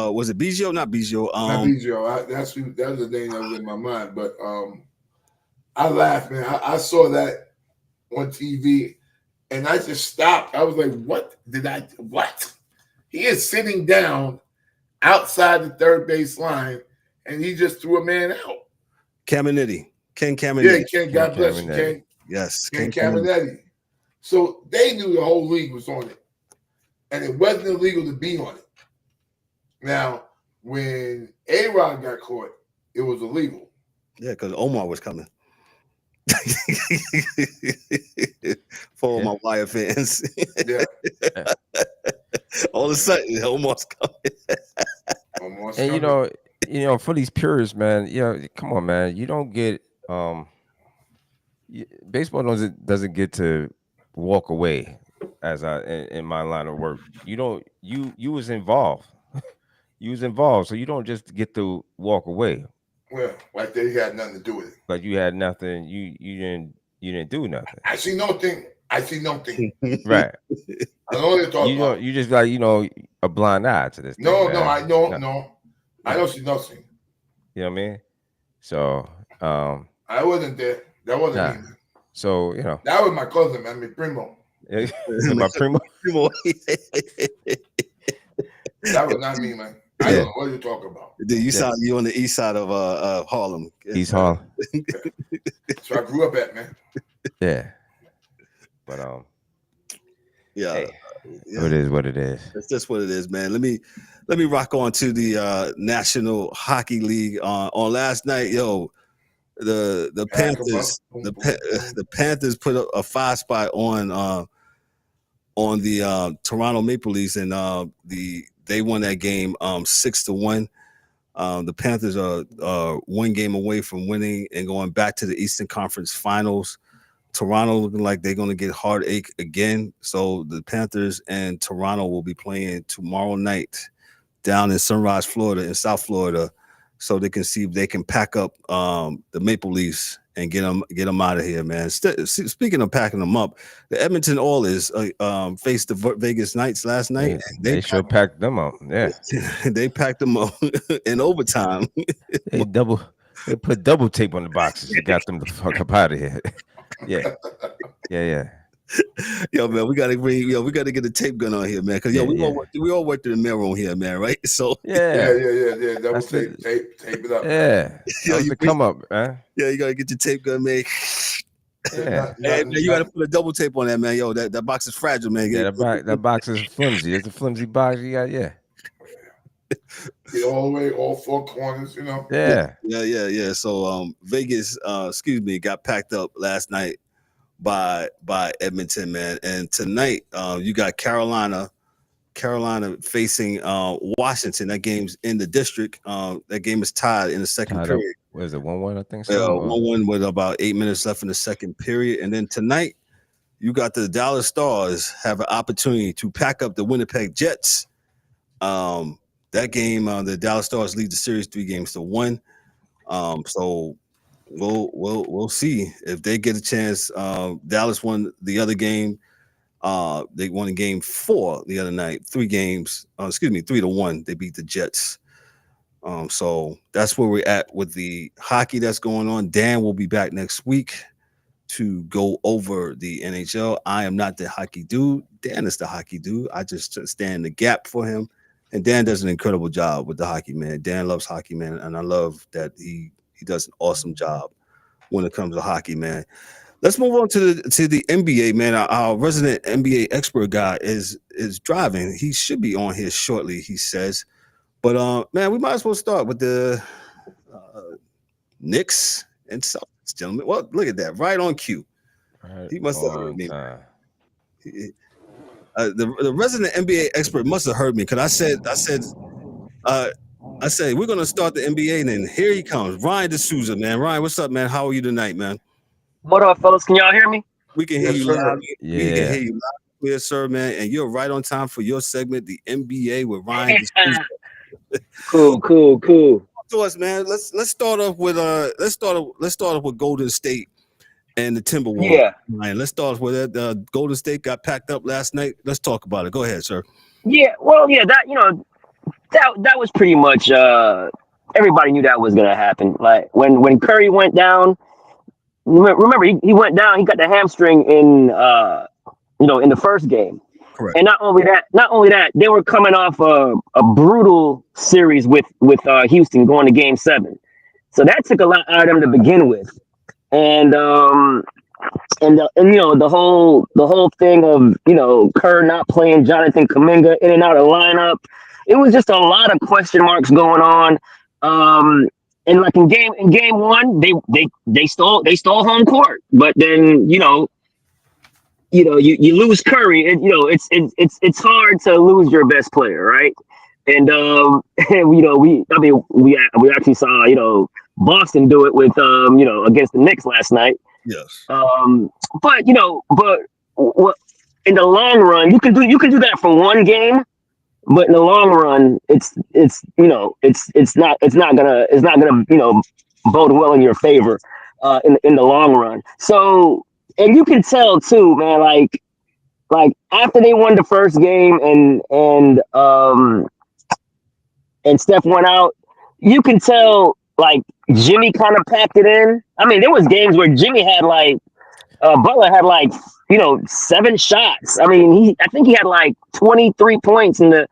Was it Biggio? Not Biggio. Not Biggio. That was the name that was in my mind. But I laughed, man. I saw that on TV, and I just stopped. I was like, "What? What?" He is sitting down outside the third base line, and he just threw a man out. Ken Caminiti. Yeah, Ken. God bless you, Ken. Yes, Ken Caminiti. So they knew the whole league was on it, and it wasn't illegal to be on it. Now, when A-Rod got caught, it was illegal. Yeah, because Omar was coming. For my Wire fans. Yeah. All of a sudden, Omar's coming. And for these purists, man, come on, man. You don't get baseball doesn't get to walk away in my line of work. You was involved. You was involved, so you don't just get to walk away. Well, like they had nothing to do with it. Like you had nothing. You didn't do nothing. I see nothing. Right. I know what you're talking about. You just like a blind eye to this. No, thing, I don't. No, I don't see nothing. You know what I mean? So I wasn't there. That wasn't me. So that was my cousin, man, my primo. My primo. That was not me, man. I don't know what you're talking about. Dude, you on the east side of Harlem. East Harlem. So I grew up at, man. Yeah. But yeah. It is what it is. That's just what it is, man. Let me rock on to the National Hockey League on last night. The Panthers the Panthers put a 5-spot on the Toronto Maple Leafs, and they won that game 6-1. The Panthers are 1 game away from winning and going back to the Eastern Conference Finals. Toronto looking like they're going to get heartache again. So the Panthers and Toronto will be playing tomorrow night down in Sunrise, Florida, in South Florida, so they can see if they can pack up the Maple Leafs and get them out of here, man. Speaking of packing them up, the Edmonton Oilers faced the Vegas Knights last night. They sure packed them up. Yeah, they packed them up in overtime. They put double tape on the boxes and got them the fuck up out of here. Yeah. Yo, man, we gotta get the tape gun on here, man. Cause we all work through the mail room here, man, right? So yeah. Double tape it up. Yeah, you come up, man. Yeah, you gotta get your tape gun, man. Yeah, man, you gotta put a double tape on that, man. Yo, that box is fragile, man. Yeah, that box is flimsy. It's a flimsy box. You got Get all the way, all 4 corners, Yeah. So Vegas, got packed up last night by Edmonton, man. And tonight, you got Carolina facing Washington. That game's in the district. That game is tied in the second period. What is it, 1-1? I think so. 1-1 with about 8 minutes left in the second period. And then tonight, you got the Dallas Stars have an opportunity to pack up the Winnipeg Jets. That game, the Dallas Stars lead the series 3-1. So we'll see if they get a chance. Dallas won the other game. They won game 4 the other night. 3-1. They beat the Jets. So that's where we're at with the hockey that's going on. Dan will be back next week to go over the NHL. I am not the hockey dude. Dan is the hockey dude. I just stand in the gap for him. And Dan does an incredible job with the hockey, man. Dan loves hockey, man. And I love that he does an awesome job when it comes to hockey, man. Let's move on to the NBA, man. Our resident NBA expert guy is driving. He should be on here shortly, he says. But man, we might as well start with the Knicks and Celtics, gentlemen. Well, look at that, right on cue. Right, he must have heard me. The resident NBA expert must have heard me because I said we're gonna start the NBA, and then here he comes, Ryan D'Souza, man. Ryan, what's up, man? How are you tonight, man? What up, fellas? Can y'all hear me? We can hear you loud. Yeah. We can hear you loud, clear, sir, man. And you're right on time for your segment, the NBA with Ryan D'Souza. Cool. To us, man. Let's start off with Golden State and the Timberwolves. Yeah. Man, let's start with that. Golden State got packed up last night. Let's talk about it. Go ahead, sir. Yeah. Well, yeah. That was pretty much. Everybody knew that was gonna happen. Like when Curry went down. Remember, he went down. He got the hamstring in the first game. Correct. And not only that, they were coming off a brutal series with Houston going to Game 7. So that took a lot out of them to begin with. And the whole thing of Kerr not playing Jonathan Kuminga in and out of lineup. It was just a lot of question marks going on. And like in game 1, they stole home court, but then you lose Curry, and it's hard to lose your best player, right? And we actually saw Boston do it with against the Knicks last night. Yes. But in the long run, you can do that for one game. But in the long run, it's not gonna bode well in your favor in the long run. So, and you can tell too, man. Like after they won the first game and Steph went out, you can tell like Jimmy kind of packed it in. I mean, there was games where Jimmy had Butler had 7 shots. I mean, I think he had 23 points in the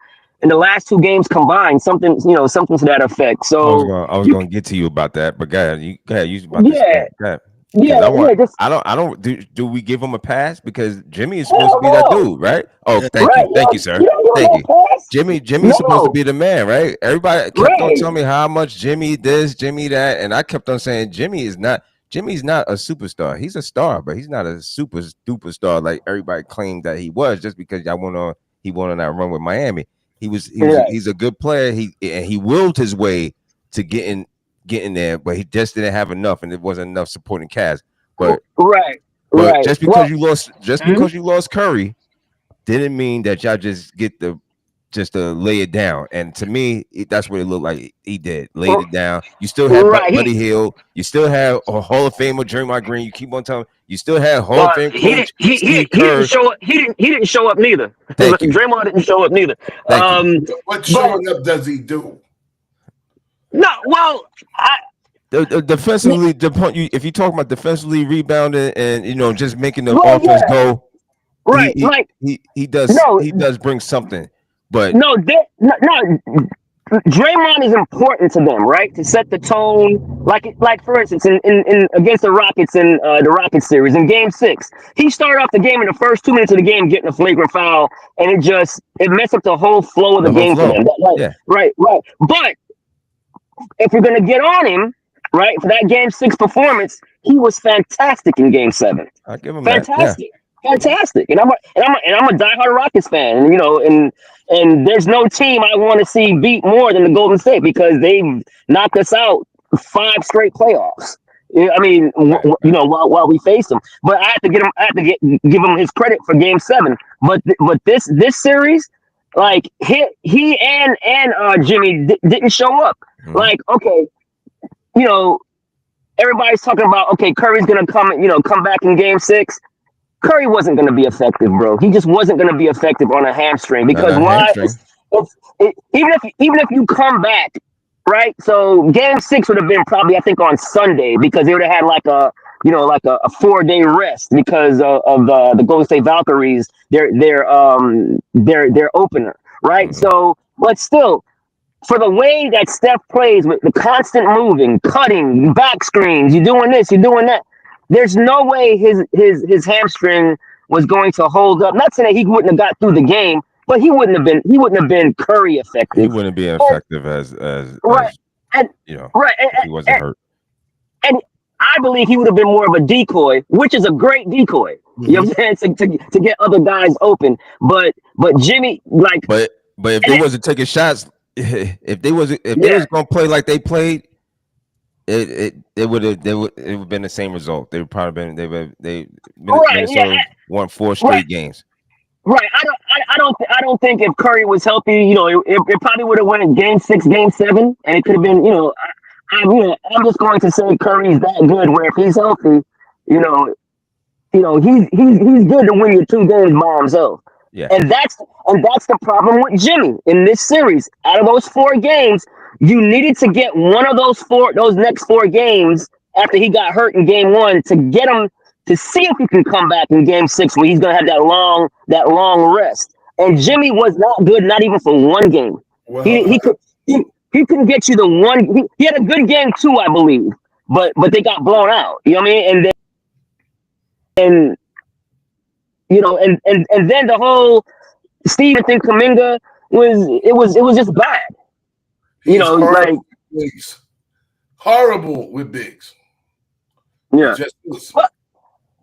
last 2 games combined, something to that effect. So I was going to get to you about that, but go ahead. You about this. I don't. Do we give him a pass because Jimmy is supposed to be that dude, right? Oh, thank you, sir. Thank you. Jimmy's supposed to be the man, right? Everybody kept on telling me how much Jimmy this, Jimmy that, and I kept on saying Jimmy's not a superstar. He's a star, but he's not a super duper star like everybody claimed that he was just because he went on that run with Miami. He's a good player. He willed his way to getting there, but he just didn't have enough, and it wasn't enough supporting cast. But just because you lost Curry, didn't mean that y'all just get to lay it down. And to me, that's what it looked like. He laid it down. You still had Buddy Hield. You still have a Hall of Famer Draymond Green. You keep on telling me you still had Hall of Fame coach Steve Kerr. He didn't show up neither. Draymond didn't show up neither. What showing up does he do? No, well, defensively, if you talk about defensively rebounding and just making the offense go, right? He does bring something, but no, Draymond is important to them, right? To set the tone, like for instance, in against the Rockets in the Rockets series in Game 6, he started off the game in the first 2 minutes of the game getting a flagrant foul, and it messed up the whole flow of the game for them. Right. But if you're gonna get on him, right, for that Game 6 performance, he was fantastic in Game 7. I give him fantastic. And I'm a diehard Rockets fan, and there's no team I want to see beat more than the Golden State because they've knocked us out 5 straight playoffs. I mean, while we face them, but I have to give him his credit for Game 7. But this series, like he and Jimmy didn't show up. Mm-hmm. Like, okay, everybody's talking about, okay, Curry's gonna come back in Game 6. Curry wasn't gonna be effective, bro. He just wasn't gonna be effective on a hamstring because why? Even if you come back right? So game 6 would have been probably, I think, on Sunday, because they would have had like a 4-day rest because of the Golden State Valkyries, their opener, right? Mhm. So, but still, for the way that Steph plays with the constant moving, cutting, back screens, you're doing this, you're doing that. There's no way his hamstring was going to hold up. Not saying that he wouldn't have got through the game, but he wouldn't have been Curry He effective. wouldn't be And, effective as right, and right, if he wasn't hurt. and I believe he would have been more of a decoy, which is a great decoy. You know what I'm saying? To get other guys open. But Jimmy, like, But if they wasn't taking shots, if they was gonna play like they played, it would have been the same result. They would probably been Minnesota won 4 straight games. Right. I don't think if Curry was healthy, it probably would have went game 6, game 7, and it could have been, I'm just going to say Curry's that good where if he's healthy, he's good to win you 2 games by himself. Yeah. And that's the problem with Jimmy in this series. Out of those 4 games, you needed to get one of those next 4 games after he got hurt in game 1 to get him to see if he can come back in game 6 where he's gonna have that long rest. And Jimmy was not good, not even for 1 game. Well, he couldn't get you the one. He had a good game 2, I believe, but they got blown out. You know what I mean? And then the whole Steven thing, Kuminga was just bad. He's horrible with bigs. Yeah.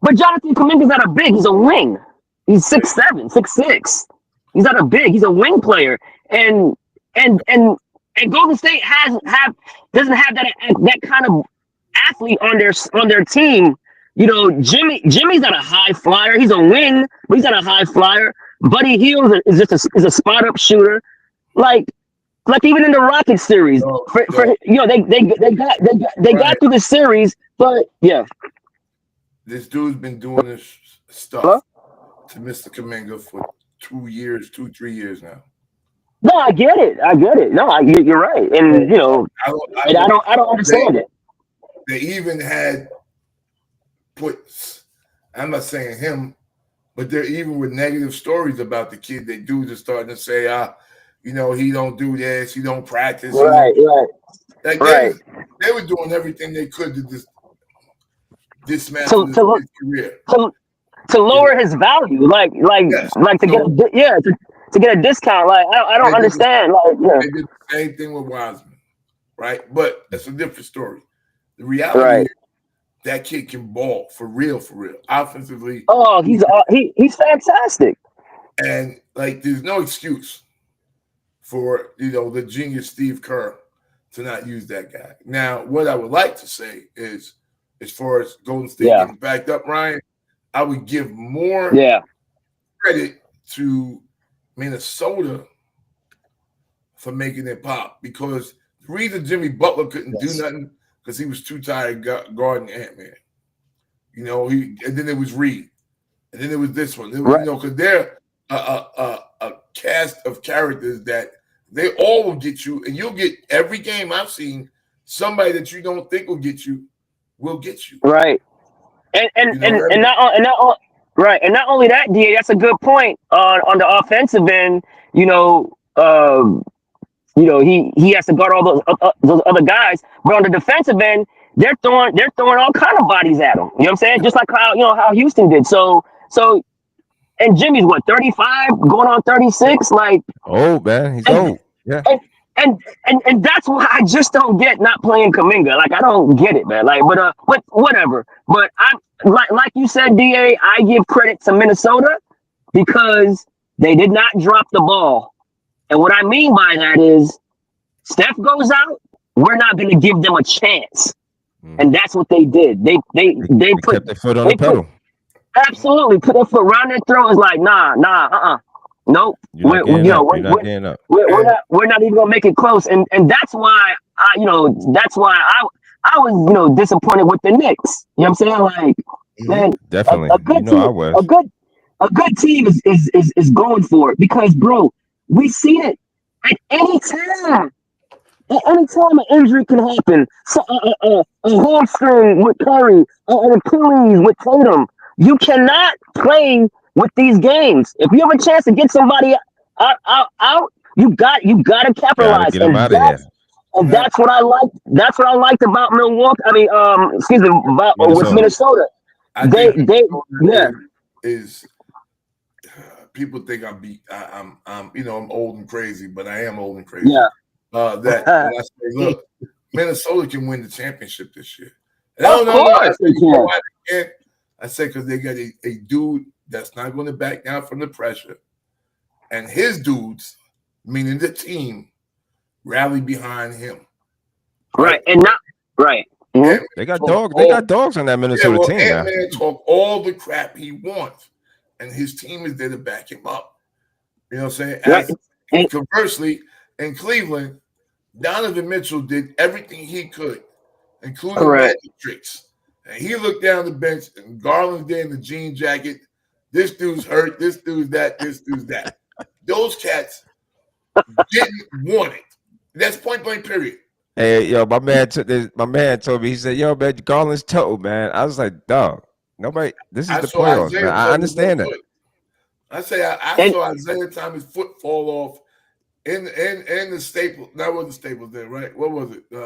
But Jonathan Kuminga's not a big. He's a wing. He's 6'7", 6'6". He's not a big. He's a wing player. And Golden State doesn't have that kind of athlete on their team. Jimmy's not a high flyer. He's a wing, but he's not a high flyer. Buddy Hield is a spot up shooter. Like even in the Rockets series, they got through the series, but yeah. This dude's been doing this stuff to Mr. Kuminga for 3 years now. No, I get it. No, you're right, and I don't understand it. They even had I'm not saying him, but they're even with negative stories about the kid. They dudes are starting to say, he don't do this, he don't practice. Right. They were doing everything they could to just dismantle his career. To lower his value, to get a discount. Like I don't understand. They did the same thing with Wiseman, right? But that's a different story. The reality is that kid can ball for real, offensively. Oh, he's fantastic. And there's no excuse for the genius Steve Kerr to not use that guy. Now, what I would like to say is, as far as Golden State getting backed up, Ryan, I would give more credit to Minnesota for making it pop, because the reason Jimmy Butler couldn't do nothing because he was too tired guarding Ant-Man. And then it was Reed, and then it was this one. Because they're a cast of characters that they all will get you, and you'll get every game I've seen. Somebody that you don't think will get you. Right. And not only that, DA, that's a good point. On the offensive end, he has to guard all those other guys. But on the defensive end, they're throwing all kind of bodies at him. You know what I'm saying? Just like how Houston did. So and Jimmy's 35, going on 36. Old man, he's old. Yeah. And that's why I just don't get not playing Kuminga. I don't get it, man. But whatever. But I like you said, DA, I give credit to Minnesota because they did not drop the ball. And what I mean by that is Steph goes out, we're not going to give them a chance. And that's what they did. They kept their foot on the pedal. Absolutely, put their foot around their throat. It's like, nope. We're not even gonna make it close, and that's why I was disappointed with the Knicks. You know what I'm saying? Man, definitely. A good team is going for it because, bro, we seen it at any time. Anytime an injury can happen, so, a hamstring with Curry, an Achilles with Tatum, you cannot play with these games. If you have a chance to get somebody out, you got to Gotta capitalize, get him out of here. and that's what I like. That's what I liked about Milwaukee. I mean, excuse me, with Minnesota. They yeah. Is people think I'm I'm old and crazy, but I am old and crazy. Yeah. That when I say, look, Minnesota can win the championship this year. Of course they can. I say because they got a dude that's not going to back down from the pressure, and his dudes, meaning the team, rally behind him. Right, and not right. Mm-hmm. They got dogs. They got dogs on that Minnesota team. Ant-Man talk all the crap he wants, and his team is there to back him up. You know what I'm saying? Right. Conversely, in Cleveland, Donovan Mitchell did everything he could, including magic tricks. And he looked down the bench, and Garland's there in the jean jacket. This dude's hurt. This dude's that. This dude's that. Those cats didn't want it. That's point blank. Period. Hey, yo, my man told me, he said, yo, man, Garland's toe, man. I was like, dog, nobody, this is the playoffs, man. I understand that. I say I saw Isaiah Thomas' foot fall off in the Staples. That was the Staples there, right? What was it? You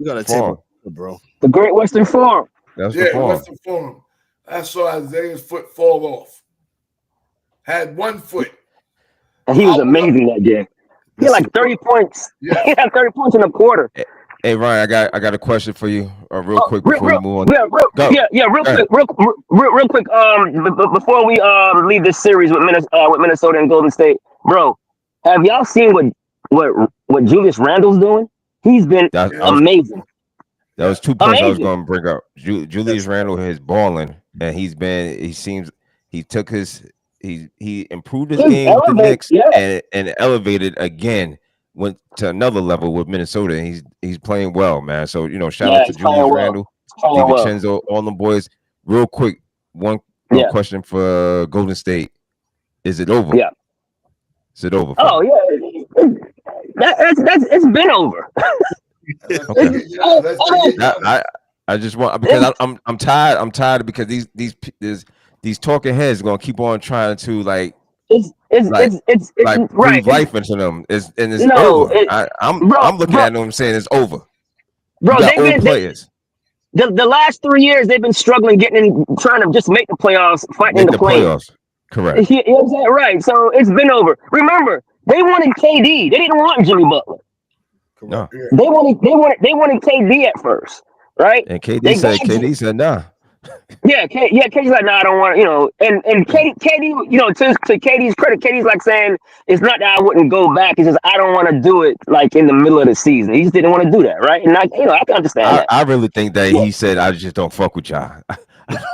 got a table, bro. The Great Western Forum. That's the Forum. Western Forum. I saw Isaiah's foot fall off. Had one foot. And he was amazing that game. He had like 30 points. Yeah. He had 30 points in a quarter. Hey Ryan, I got a question for you, real quick before we move on. Real quick. Before we leave this series with Minnesota and Golden State, bro, have y'all seen what Julius Randle's doing? He's been amazing. That was 2 points I was going to bring up. Julius Randle is balling, and he improved his game with the Knicks and elevated again. Went to another level with Minnesota, and he's playing well, man. So shout out to Julius Randle, DiVincenzo, all them boys. Real quick, one question for Golden State: is it over? Yeah. Is it over? Oh yeah, it's been over. Okay. I just want because I'm tired. I'm tired because these talking heads are gonna keep on trying to it's breathe life into them. It's over. I'm looking at them saying it's over. Bro, players. The last 3 years they've been struggling trying to just make the playoffs, fighting the playoffs. Correct. You know what I'm saying? Right. So it's been over. Remember, they wanted KD. They didn't want Jimmy Butler. No. They wanted KD at first, right? And KD said nah. KD's like, nah, I don't want and KD, to KD's credit, KD's like saying it's not that I wouldn't go back, it's just I don't want to do it like in the middle of the season. He just didn't want to do that, right? And I can understand that. I really think that he said I just don't fuck with y'all.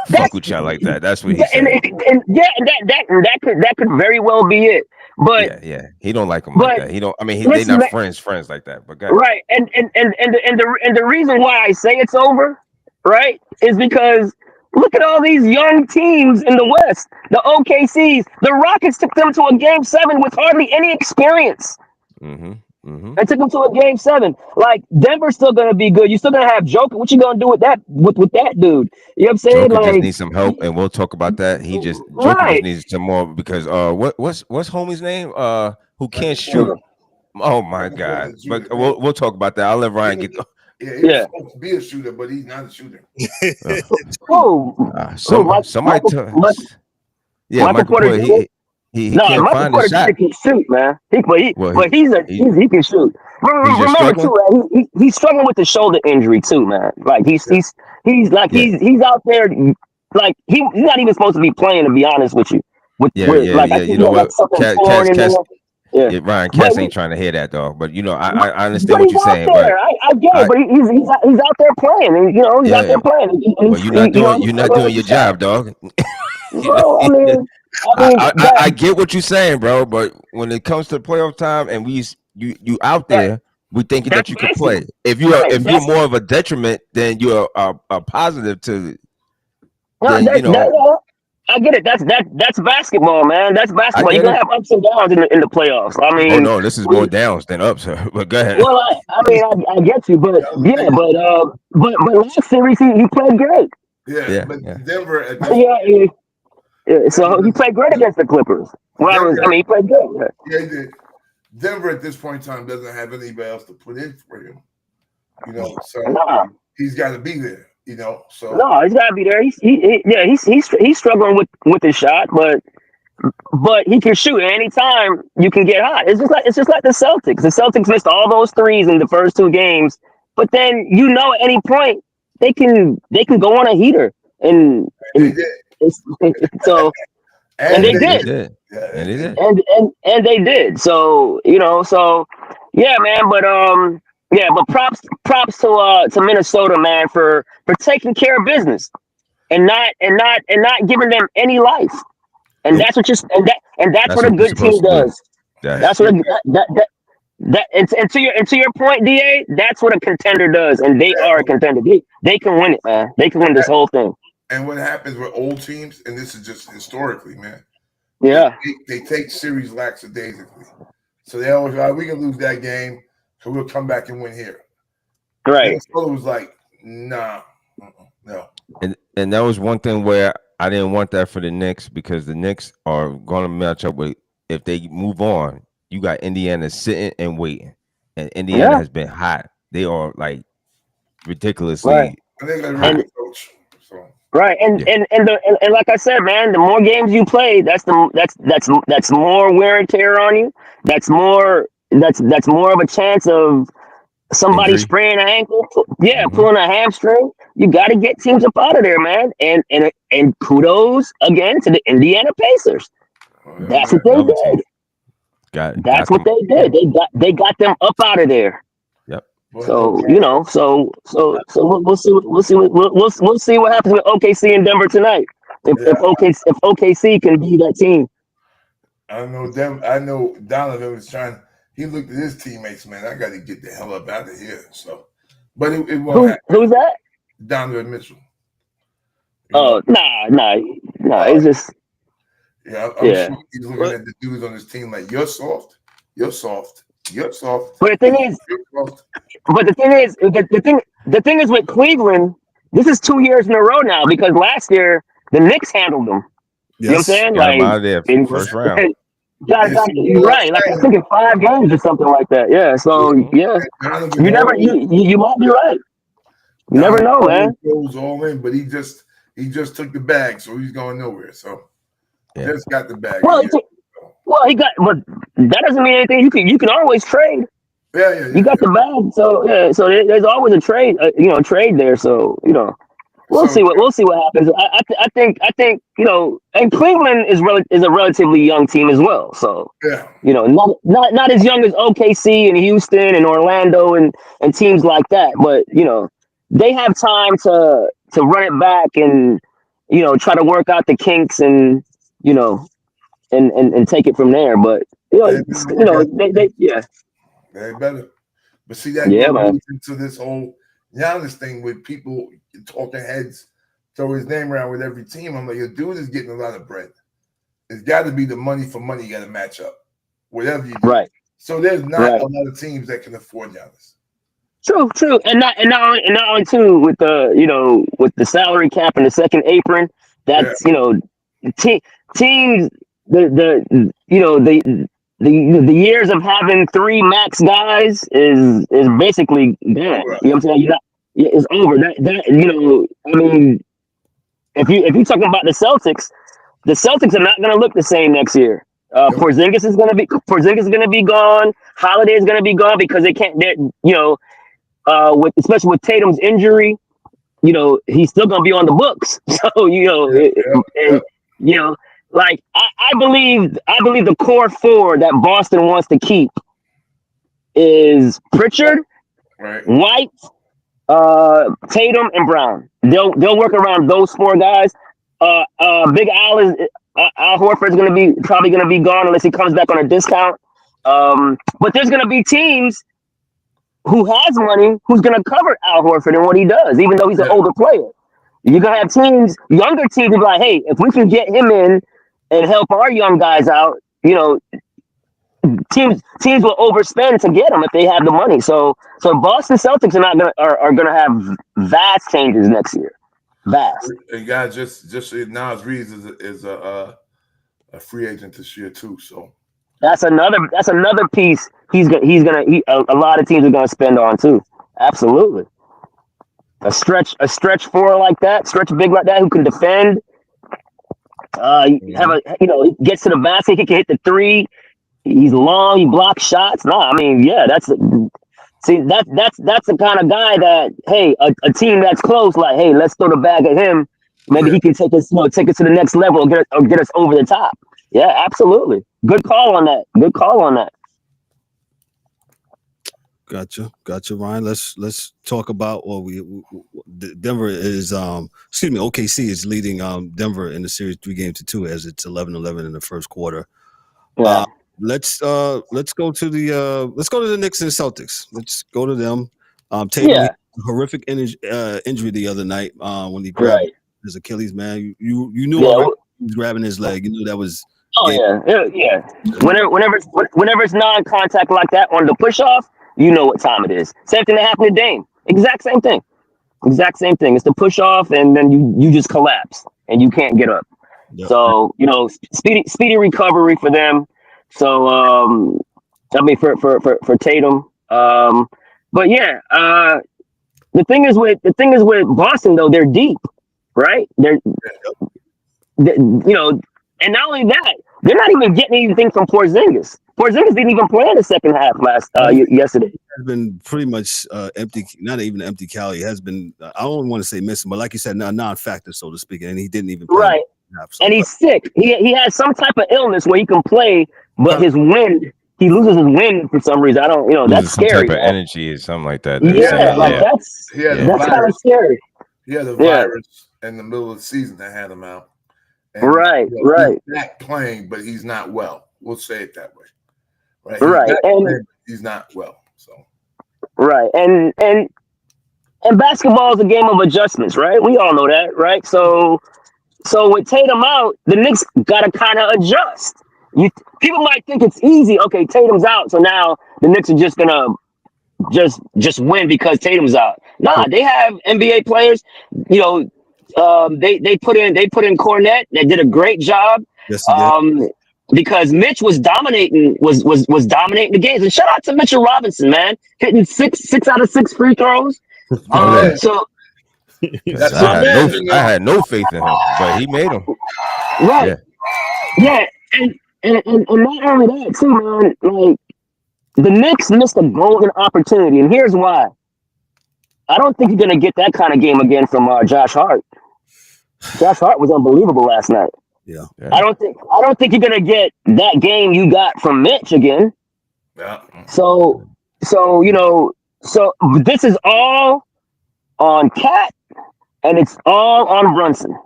Fuck with y'all like that. That's what he said. And that could very well be it. But he don't like him like that. He don't. I mean, they not friends like that. But right, and the reason why I say it's over, right, is because look at all these young teams in the West. The OKCs, the Rockets took them to a Game 7 with hardly any experience. They took them to a Game 7. Like Denver's still gonna be good. You're still gonna have Joker. What you gonna do with that dude? You know what I'm saying? Joker just needs some help, and we'll talk about that. Joker just needs some more because what's homie's name? Who can't shoot? Oh my God! But we'll talk about that. I'll let Ryan get. He's supposed to be a shooter, but he's not a shooter. Somebody Michael Porter. He can't find the shot. He can shoot, man. He can shoot. Remember too, he's struggling with the shoulder injury too, man. Like he's out there, like he's not even supposed to be playing, to be honest with you. You know what? Ryan Cass ain't trying to hear that, dog. But I understand what you're saying. But I get it, but he's out there playing. And, he's out there playing. Well, you're not doing your job, dog. I get what you're saying, bro. But when it comes to playoff time, and you out there, we thinking that you can play. If you're more of a detriment than you're a positive to, I get it. That's basketball, man. That's basketball. You're get gonna it. have ups and downs in the playoffs. I Oh mean, no, this is more downs than ups. But go ahead. well, I mean, I get you, but yeah, but last series he played great. Yeah, but Denver at this Yeah, so he played great against the Clippers. He played good. Yeah, he did. Denver at this point in time doesn't have anybody else to put in for him. So he's got to be there. So no, he's got to be there. He's struggling with his shot, but he can shoot at any time. You can get hot. It's just like the Celtics. The Celtics missed all those threes in the first 2 games, but then at any point they can go on a heater and so. And they did. And they did. And they did. So, yeah, man, but props to Minnesota, man, for taking care of business and not giving them any life. And that's what that's what a good team does. That's what and to your point, DA, that's what a contender does, and they are a contender. They can win it, man. They can win this whole thing. And what happens with old teams, and this is just historically, man. Yeah. They take series lackadaisically. So they always we can lose that game, so we'll come back and win here. Right. Minnesota was like, nah, no. And that was one thing where I didn't want that for the Knicks, because the Knicks are going to match up with, if they move on, you got Indiana sitting and waiting. And Indiana has been hot. They are like ridiculously. Right. And they got a really good coach. So. Right, and like I said, man, the more games you play, that's more wear and tear on you. That's more of a chance of somebody spraying an ankle, pulling a hamstring. You got to get teams up out of there, man. And kudos again to the Indiana Pacers. That's what they did. That's what they did. They got them up out of there. So we'll see what happens with OKC in Denver tonight. If OKC can be that team. I know Donovan was trying. He looked at his teammates, man. I got to get the hell up out of here. So, but it won't happen. Who's that? Donovan Mitchell. Oh, nah. It's just. Yeah, I'm sure he's looking at the dudes on his team like, you're soft. You're soft. But the thing is with Cleveland, this is 2 years in a row now, because last year the Knicks handled them. Yes. You know what I'm saying? Like out of there first round. You're right. Like I think in 5 games or something like that. Yeah. So you might be right. You never know, man. Goes all in, but he just took the bag, so he's going nowhere. So just got the bag. Well, but that doesn't mean anything. You can always trade. Yeah. You got the bag, so there's always a trade, trade there. So we'll see what happens. I think and Cleveland is a relatively young team as well. So not as young as OKC and Houston and Orlando and teams like that, but they have time to run it back and try to work out the kinks and and take it from there. But they better. But see that goes into this whole Giannis thing with people talking heads throw his name around with every team. I'm like, your dude is getting a lot of bread. It's got to be the money for money. You got to match up, whatever you do. Right. So there's not a lot of teams that can afford Giannis. True, and not only too with the salary cap and the second apron. That's teams. The years of having 3 max guys is basically gone. You know what I'm saying? It's over. I mean, if you're talking about the Celtics are not going to look the same next year. Porzingis is going to be gone. Holiday is going to be gone because they can't. Especially with Tatum's injury, he's still going to be on the books. So like I believe the core 4 that Boston wants to keep is Pritchard, White, Tatum, and Brown. They'll work around those 4 guys. Big Al Horford is probably gonna be gone unless he comes back on a discount. But there's gonna be teams who has money who's gonna cover Al Horford and what he does, even though he's an older player. You're gonna have teams, younger teams, be like, hey, if we can get him in and help our young guys out, teams will overspend to get him if they have the money. So Boston Celtics are gonna have vast changes next year. Vast. And guys, just Nas Reeves is a free agent this year too. So that's another piece a lot of teams are gonna spend on too. Absolutely. A stretch four like that, stretch big like that who can defend. He gets to the basket, he can hit the three. He's long, he blocks shots. No, I mean, yeah, that's the kind of guy that, hey, a team that's close, like, hey, let's throw the bag at him. Maybe he can take us to the next level or get us over the top. Yeah, absolutely. Good call on that. Gotcha, Ryan. Let's talk about Denver is OKC is leading Denver in the series 3-2 as it's 11-11 in the first quarter. Yeah. Let's go to the Knicks and Celtics. Let's go to them. Tatum had a horrific injury the other night when he grabbed his Achilles. Man, you knew already he was grabbing his leg. You knew that was. Oh yeah. Whenever it's non-contact like that on the push-off, you know what time it is. Same thing that happened to Dame. Exact same thing. It's the push-off, and then you just collapse and you can't get up. Yep. So speedy recovery for them. So I mean for Tatum. But yeah, the thing is with Boston though, they're deep, right? They're and not only that, they're not even getting anything from Porzingis. Porzingis didn't even play in the second half yesterday. Has been pretty much empty, not even empty calorie. Has been I don't want to say missing, but like you said, non-factor, so to speak, and he didn't even play. Right. And he's sick. He has some type of illness where he can play, but he loses his wind for some reason. I don't, that's some scary. Type of energy or something like that. That's kind of scary. He had a virus in the middle of the season that had him out. And, right. He's not playing, but he's not well. We'll say it that way. Right. He's not well. So. Right. And basketball is a game of adjustments, right? We all know that, right? So with Tatum out, the Knicks got to kind of adjust. People might think it's easy. Okay, Tatum's out, so now the Knicks are just gonna just win because Tatum's out. Nah, they have NBA players. They put in Cornette. They did a great job. Yes, because Mitch was dominating dominating the games. And shout out to Mitchell Robinson, man, hitting six out of 6 free throws. So. I had no faith in him, but he made them. Right. Yeah. And not only that too, man. Like the Knicks missed a golden opportunity, and here's why. I don't think you're gonna get that kind of game again from Josh Hart. Josh Hart was unbelievable last night. Yeah. I don't think you're gonna get that game you got from Mitch again. Yeah. So this is all on Cat. And it's all on Brunson.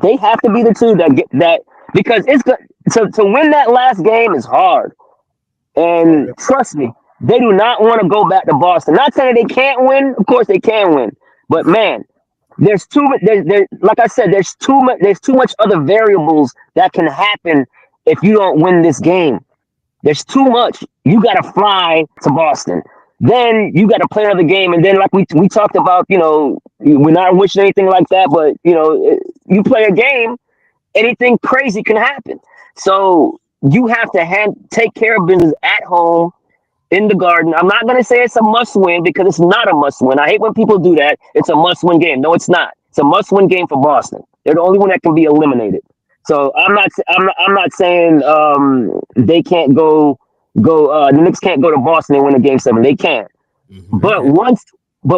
They have to be the two that get that because it's good to win that last game is hard. And trust me, they do not want to go back to Boston. Not saying they can't win. Of course they can win. But man, there's too much. Like I said, there's too much other variables that can happen if you don't win this game. There's too much. You got to fly to Boston. Then you got to play another game, and then like we talked about, we're not wishing anything like that, but you play a game, anything crazy can happen. So you have to take care of business at home in the Garden. I'm not gonna say it's a must-win because it's not a must-win. I hate when people do that. It's a must-win game. No, it's not. It's a must-win game for Boston. They're the only one that can be eliminated. So I'm not saying they can't go. The Knicks can't go to Boston and win a game 7. They can't. Mm-hmm. But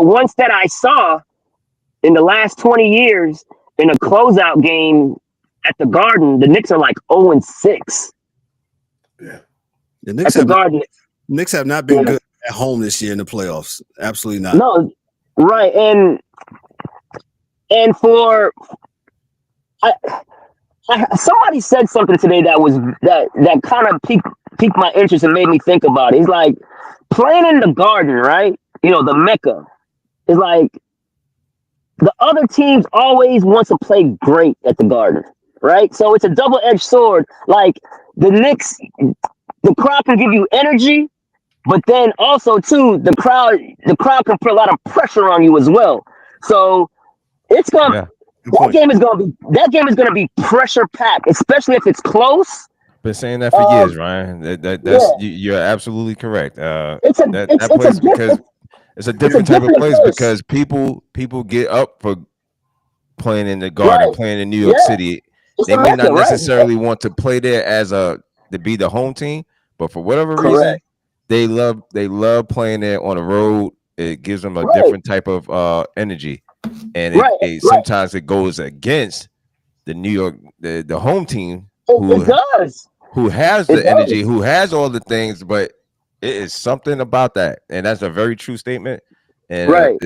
once that I saw in the last 20 years in a closeout game at the Garden, the Knicks are like 0-6. Yeah. The Knicks have not been good at home this year in the playoffs. Absolutely not. No, right. And for somebody said something today that kind of piqued my interest and made me think about it. It's like playing in the Garden, right? The Mecca. It's like the other teams always want to play great at the Garden, right? So it's a double-edged sword. Like the Knicks, the crowd can give you energy, but then also too, the crowd can put a lot of pressure on you as well. So it's gonna Yeah. that game is gonna be pressure packed, especially if it's close. Been saying that for years, Ryan. That's you're absolutely correct. It's a That it's place a because different it's a different type of different place place. because people get up for playing in the Garden, Right. playing in New York Yeah. City. It's They may America, not right? necessarily want to play there to be the home team, but for whatever reason, Correct. they love playing there on the road. It gives them a Right. different type of energy, and Right. sometimes it goes against the New York the home team It does. who has It the energy, does. who has all the things, but it is something about that, and that's a very true statement. And Right.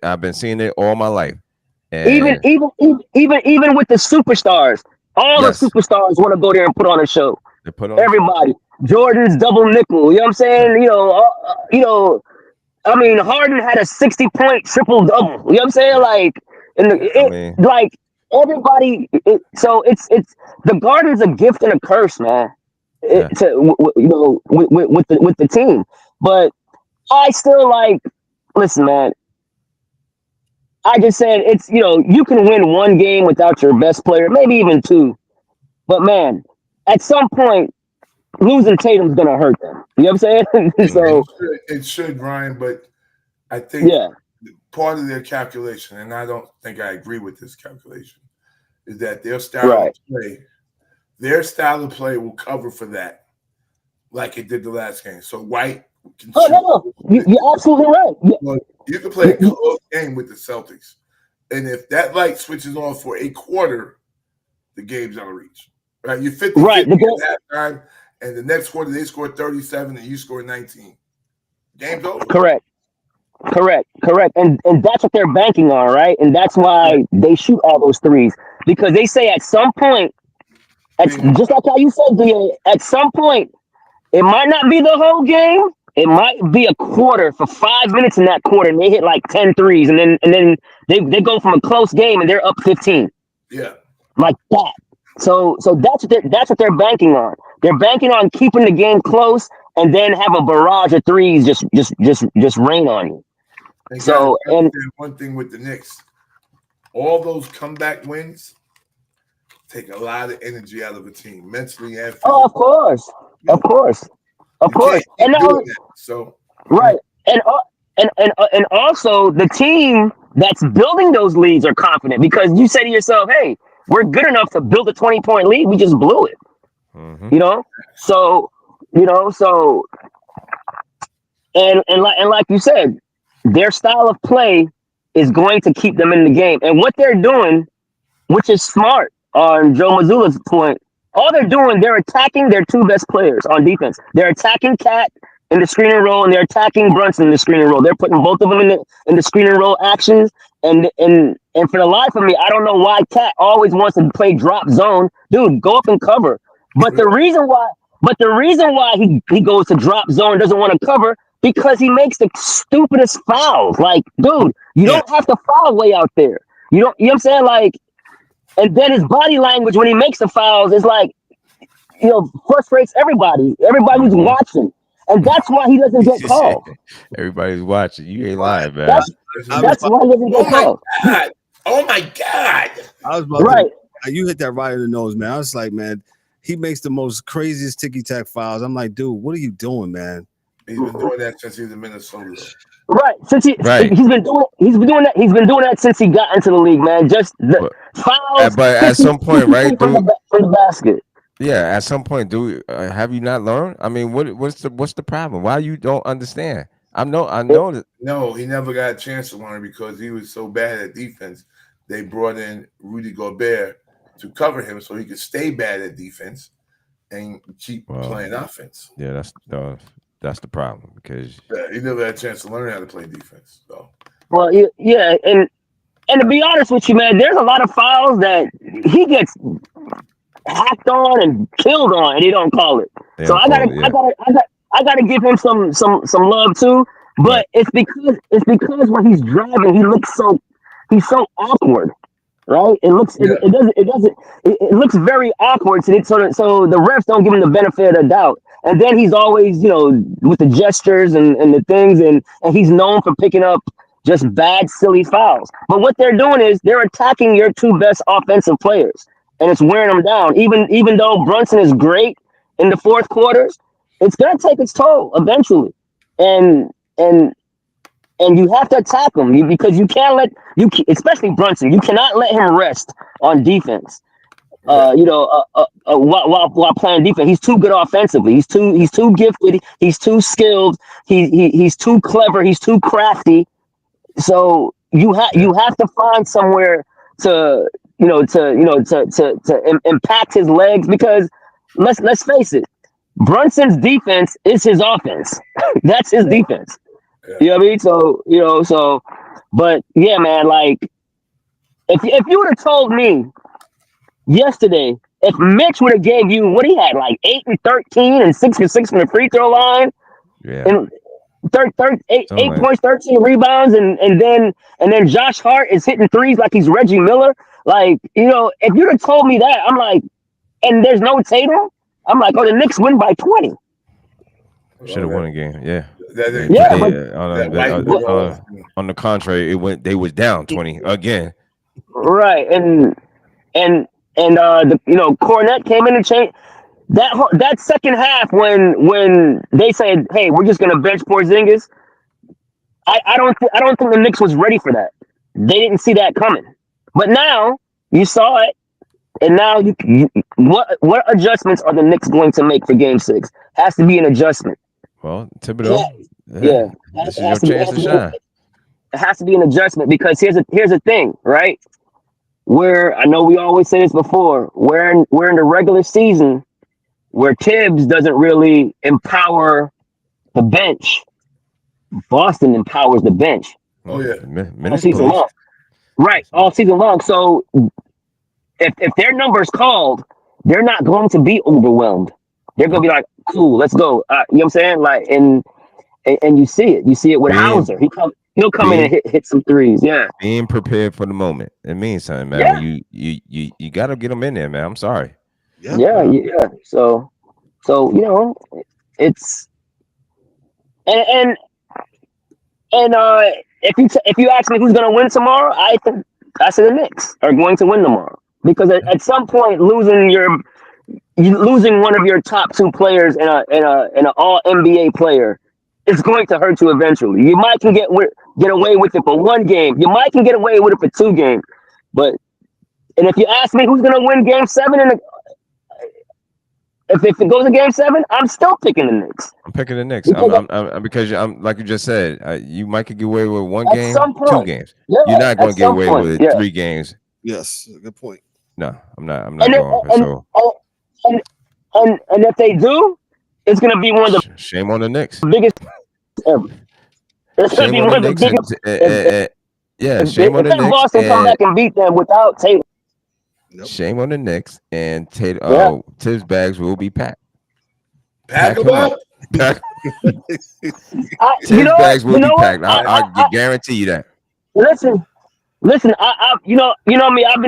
I've been seeing it all my life. Even And with the superstars, all yes, the superstars want to go there and put on a show. they put on. Everybody, Jordan's double nickel. You know what I'm saying? I mean, Harden had a 60-point triple double. You know what I'm saying? Like, like everybody. So it's the Garden's a gift and a curse, man. With the team, but I still like. Listen, man. I just said you can win one game without your best player, maybe even two. But man, at some point, losing Tatum's gonna hurt them. You know what I'm saying? So it should, Ryan, but I think part of their calculation, and I don't think I agree with this calculation, is that their style of play will cover for that, like it did the last game. So White can you're absolutely right. Well, you can play a close game with the Celtics, and if that light switches on for a quarter, the game's out of reach. Right? You 50 at halftime, and the next quarter they score 37 and you score 19. Game's over. Correct. And that's what they're banking on, right? And that's why they shoot all those threes. Because they say at some point, just like how you said, DA, at some point, it might not be the whole game. It might be a quarter for 5 minutes in that quarter, and they hit like 10 threes, and then they go from a close game and they're up 15. Yeah. Like that. So that's what they're banking on. They're banking on keeping the game close and then have a barrage of threes just rain on you. And one thing with the Knicks, all those comeback wins take a lot of energy out of a team, mentally and physically. Oh, of course. And right. And also the team that's building those leads are confident because you say to yourself, hey, we're good enough to build a 20-point lead. We just blew it. Mm-hmm. And like you said, their style of play is going to keep them in the game. And what they're doing, which is smart on Joe Mazzulla's point, all they're doing, they're attacking their two best players on defense. They're attacking Cat in the screen and roll, and they're attacking Brunson in the screen and roll. They're putting both of them in the screen and roll actions. And for the life of me, I don't know why Cat always wants to play drop zone. Dude, go up and cover. But the reason why he goes to drop zone, doesn't want to cover, because he makes the stupidest fouls. Like, dude, you don't have to foul way out there. You know what I'm saying? Like, and then his body language when he makes the fouls is like, frustrates everybody. Everybody's watching. And that's why he doesn't get called. Everybody's watching. You ain't lying, man. That's why he doesn't get called. Oh my God. I was about to, you hit that right in the nose, man. I was like, man, he makes the most craziest ticky-tack fouls. I'm like, dude, what are you doing, man? He's been doing that since he's in Minnesota. Right. He's been doing that since he got into the league, man. Just the fouls. But at some point, right, from the basket. Yeah, at some point, have you not learned? I mean, what's the problem? Why you don't understand? I know that. No, he never got a chance to learn because he was so bad at defense. They brought in Rudy Gobert to cover him so he could stay bad at defense and keep playing offense. Yeah, that's the problem because he never had a chance to learn how to play defense. So. Well, yeah, and to be honest with you, man, there's a lot of fouls that he gets hacked on and killed on, and he don't call it. So I gotta give him some love too. But it's because when he's driving, he looks he's so awkward, right? It looks very awkward. So the refs don't give him the benefit of the doubt. And then he's always, with the gestures and the things, and he's known for picking up just bad, silly fouls. But what they're doing is they're attacking your two best offensive players, and it's wearing them down. Even though Brunson is great in the fourth quarters, it's gonna take its toll eventually. And you have to attack him because you can't especially Brunson, you cannot let him rest on defense. While playing defense, he's too good offensively. He's too gifted. He's too skilled. He's too clever. He's too crafty. So you have to find somewhere to impact his legs, because let's face it, Brunson's defense is his offense. That's his defense. Yeah. You know what I mean? So, but yeah, man, like if you would have told me yesterday, if Mitch would have gave you what he had, like 8 and 13 and 6 and 6 from the free throw line, and 8 points, 13 rebounds, and then Josh Hart is hitting threes like he's Reggie Miller, like, if you'd have told me that, I'm like, and there's no Tatum, I'm like, oh, the Knicks win by 20. Should have won a game, yeah. On the contrary, they was down 20 again. Right, and Cornette came in and changed that second half when they said, "Hey, we're just gonna bench Porzingis." I don't think the Knicks was ready for that. They didn't see that coming. But now you saw it, and now what adjustments are the Knicks going to make for Game 6? Has to be an adjustment. Well, Thibodeau, yeah. This is your chance to shine. It has to be an adjustment, because here's the thing, right? Where I know we always say this before, we're in the regular season where Thibs doesn't really empower the bench. Boston empowers the bench. Oh yeah, all season long. Right, all season long. So if their number's called, they're not going to be overwhelmed. They're going to be like, cool, let's go. You know what I'm saying? Like, and you see it with Hauser. He'll come in and hit some threes. Yeah. Being prepared for the moment. It means something, man. Yeah. You got to get them in there, man. I'm sorry. Yeah. So it's and if you ask me who's gonna win tomorrow, I say the Knicks are going to win tomorrow, because at some point losing one of your top two players in an all NBA player, it's going to hurt you eventually. You might can get away with it for one game. You might can get away with it for 2 games. And if you ask me who's going to win Game 7, if it goes to Game 7, I'm still picking the Knicks. I'm picking the Knicks. Because I'm like you just said, you might could get away with 1 game, 2 games. Yeah, you're not going to get away with 3 games. Yes, good point. No, I'm not going. And if they do, it's going to be one of the shame on the Knicks. Biggest ever. It's going to be one of the biggest. Shame on the Knicks. Boston come back and beat them without Tatum. Nope. Shame on the Knicks, and Thibs bags will be packed. Pack them up. Thibs bags will be packed. I guarantee you that. Listen. I you know me. I've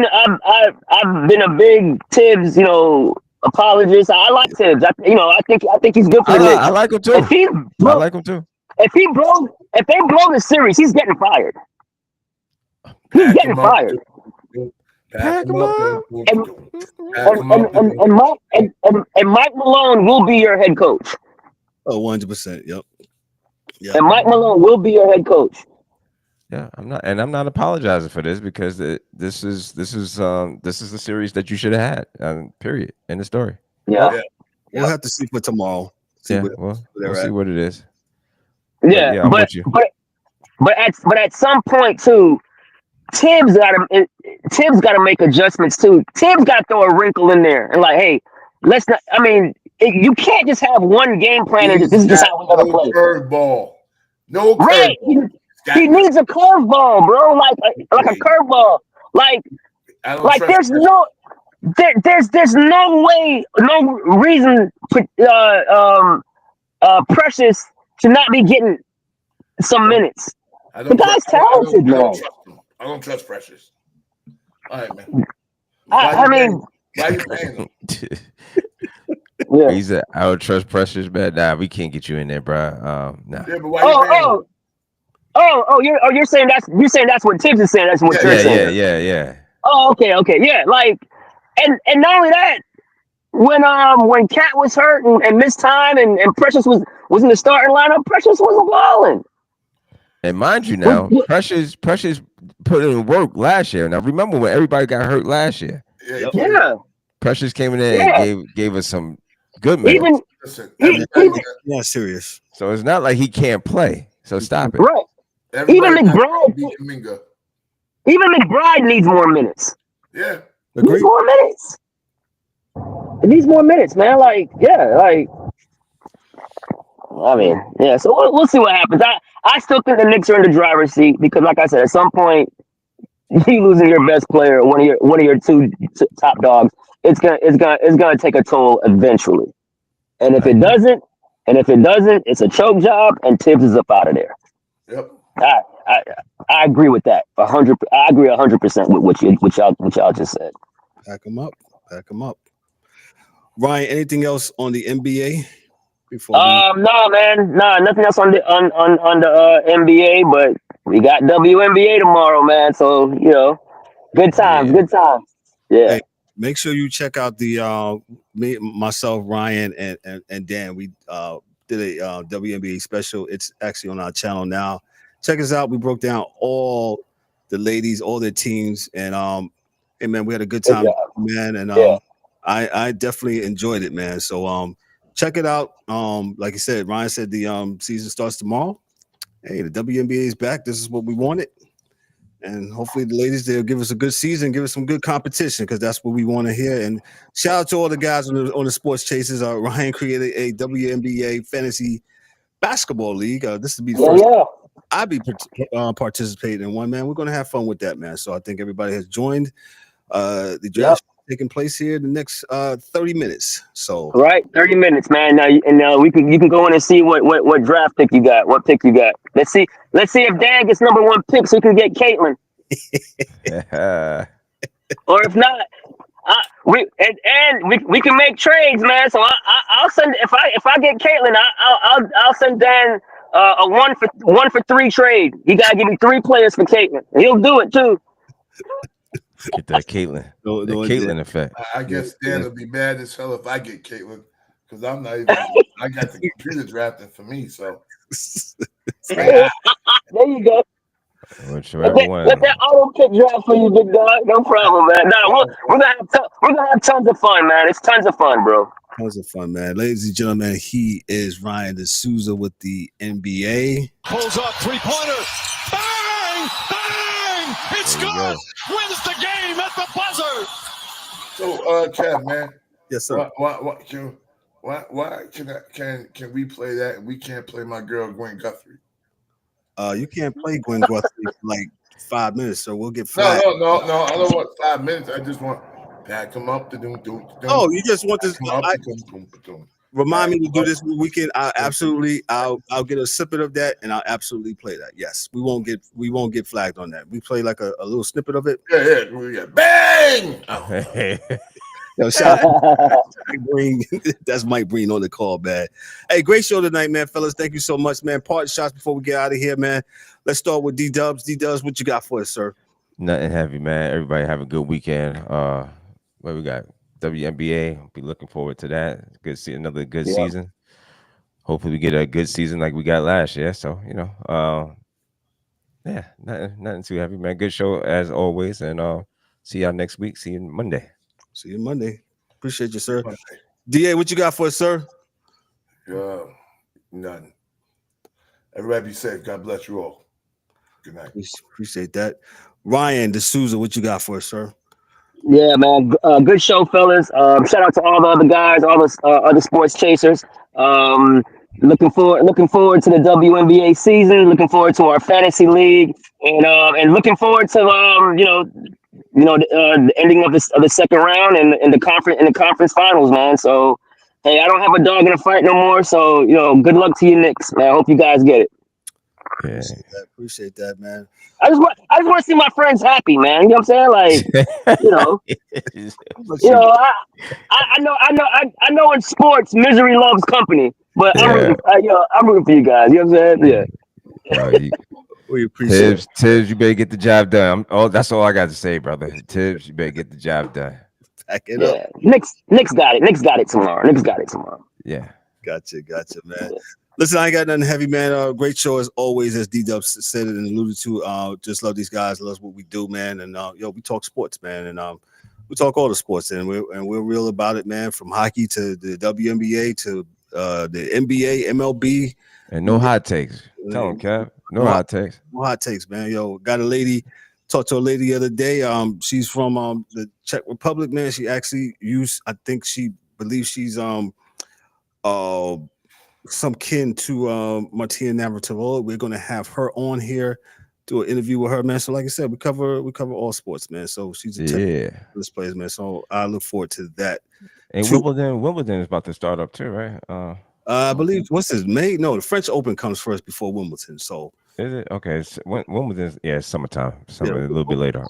been a big Thibs, apologist. I like Thibs. I think he's good for the Knicks. I like him too. I like him too. If they blow the series, he's getting fired. He's getting fired. Pack him up. And Mike Malone will be your head coach. Oh, 100%. Yep. And Mike Malone will be your head coach. Yeah, I'm not apologizing for this, because this is the series that you should have had. Period. End of story. Yeah. We'll have to see for tomorrow. We'll see what it is. Yeah, I'm with you. But at some point too, Thibs got to make adjustments too. Thibs got to throw a wrinkle in there and like, hey, let's not. I mean, you can't just have one game plan and this is just how we're gonna play. Curveball, no curveball. Right. He needs a curveball, bro. Like a curveball. Like there's no way, no reason. Precious should not be getting some minutes. The guy's talented, man. I don't trust Precious. All right, man. I mean, why you paying him? yeah. He said, "I would trust Precious, man. Nah, we can't get you in there, bro. Nah." Yeah, but why you paying him? You're saying that's what Thibs is saying. That's what you're saying. Yeah. Oh, okay, yeah. Like, and not only that, when Cat was hurt and missed time and Precious was in the starting lineup, Precious wasn't balling. And mind you, now Precious put in work last year. Now remember when everybody got hurt last year? Yeah. Precious came in there and gave us some good minutes. Yeah, serious. So it's not like he can't play. So stop it. Right. Even McBride needs more minutes. Yeah. Needs more minutes. It needs more minutes, man. Like, yeah, like. I mean, yeah. So we'll see what happens. I still think the Knicks are in the driver's seat because, like I said, at some point, you losing your best player, one of your two top dogs, it's gonna take a toll eventually. And if it doesn't, it's a choke job, and Thibs is up out of there. Yep. I agree with that 100. I agree 100% with what y'all just said. Pack them up. Ryan, anything else on the NBA? No, man, nothing else on the NBA, but we got WNBA tomorrow, man. So good times. Yeah. Hey, make sure you check out the myself, Ryan, and Dan. We did a WNBA special. It's actually on our channel now. Check us out. We broke down all the ladies, all their teams, and hey man, we had a good time, man. And I definitely enjoyed it, man. So check it out. Like I said, Ryan said the season starts tomorrow. Hey, the WNBA is back. This is what we wanted. And hopefully the ladies, they'll give us a good season, give us some good competition, because that's what we want to hear. And shout out to all the guys on the Sports Chasers. Ryan created a WNBA fantasy basketball league. This will be the first I'll be participating in one, man. We're going to have fun with that, man. So I think everybody has joined. The draft taking place here in the next 30 minutes. So 30 minutes, man. Now you can go in and see what draft pick you got. What pick you got? Let's see if Dan gets number 1 pick so he can get Caitlin. Or if not, we can make trades, man. So I'll send if I get Caitlin, I'll send Dan a 1 for 3 trade. You gotta give me 3 players for Caitlin. He'll do it too. Get that Caitlin. The Caitlin effect. I guess Dan will be mad as hell if I get Caitlin, because I'm not even. I got the computer drafting for me, so. There you go. Whichever one. Let that auto pick draft for you, big dog. No problem, man. No, we're gonna have tons of fun, man. It's tons of fun, bro. Tons of fun, man. Ladies and gentlemen, he is Ryan D'Souza with the NBA. Pulls up 3-pointer. Bang! Bang! It's good. Wins the game at the buzzer. So, Kev, man. Yes, sir. Why can we play that and we can't play my girl Gwen Guthrie? You can't play Gwen Guthrie for like 5 minutes, so we'll get flagged. No. I don't want 5 minutes. I just want pack them up to do. Oh, you just want this? Remind me to do this weekend. I'll get a snippet of that, and I'll absolutely play that. Yes, we won't get flagged on that. We play like a little snippet of it. Yeah. Bang! Oh. Yo, shout out Mike Breen. That's Mike Breen on the call, man. Hey, great show tonight, man, fellas. Thank you so much, man. Parting shots before we get out of here, man. Let's start with D-Dubs. D-Dubs, what you got for us, sir? Nothing heavy, man. Everybody have a good weekend. What we got? WNBA. Be looking forward to that. Good see another good season. Hopefully we get a good season like we got last year. So, nothing too heavy, man. Good show as always. And see y'all next week. See you Monday. See you Monday. Appreciate you, sir. DA, what you got for us, sir? None. Everybody be safe. God bless you all. Good night. Appreciate that. Ryan D'Souza, what you got for us, sir? Yeah, man. Good show, fellas. Shout out to all the other guys, all the other sports chasers. Looking forward to the WNBA season. Looking forward to our fantasy league, and looking forward to the ending of the second round and the conference finals, man. So, hey, I don't have a dog in the fight no more. So, good luck to you, Knicks, man. I hope you guys get it. Yeah. Appreciate that, man. I just want to see my friends happy, man. You know what I'm saying? Like, you know, I know in sports misery loves company, but I'm rooting for you guys. You know what I'm saying? Yeah. We appreciate Thibs, you better get the job done. That's all I got to say, brother. Thibs, you better get the job done. Pack it up. Knicks got it. Knicks got it tomorrow. Yeah. Gotcha, man. Yeah. Listen, I ain't got nothing heavy, man. Great show as always, as D-Dub said it and alluded to. Just love these guys, love what we do, man. And we talk sports, man, and we talk all the sports, and we're real about it, man. From hockey to the WNBA to the NBA, MLB, and no hot takes. Tell them, Kev. No hot takes. No hot takes, man. Got a lady. Talked to a lady the other day. She's from the Czech Republic, man. She actually she believes she's some kin to Martina Navratilova. We're gonna have her on here, do an interview with her, man. So like I said, we cover all sports, man. So she's a this player, man. So I look forward to that. And Wimbledon is about to start up too, right? I believe May? No, the French Open comes first before Wimbledon. So is it okay? Wimbledon, it's summertime. A little bit later.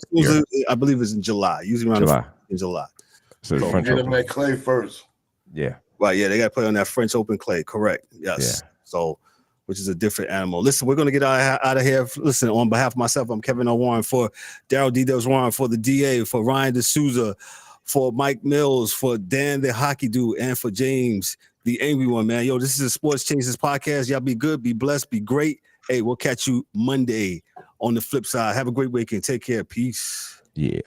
I believe it's in July. Usually around in July. So the French Open. That clay first. Yeah. Right, they got to play on that French Open clay, correct? Yes. Yeah. So, which is a different animal. Listen, we're going to get out of here. Listen, on behalf of myself, I'm Kevin O. Warren, for Daryl D-Dubs Warren, for the DA, for Ryan D'Souza, for Mike Mills, for Dan the Hockey Dude, and for James, the Angry One, man. This is a Sports Chasers podcast. Y'all be good, be blessed, be great. Hey, we'll catch you Monday on the flip side. Have a great weekend. Take care. Peace. Yeah.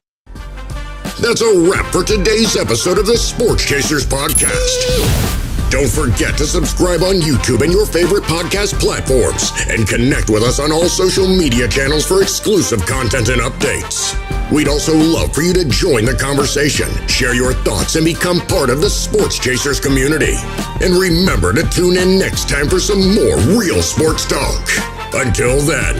That's a wrap for today's episode of the Sports Chasers podcast. Don't forget to subscribe on YouTube and your favorite podcast platforms, and connect with us on all social media channels for exclusive content and updates. We'd also love for you to join the conversation, share your thoughts, and become part of the Sports Chasers community. And remember to tune in next time for some more real sports talk. Until then.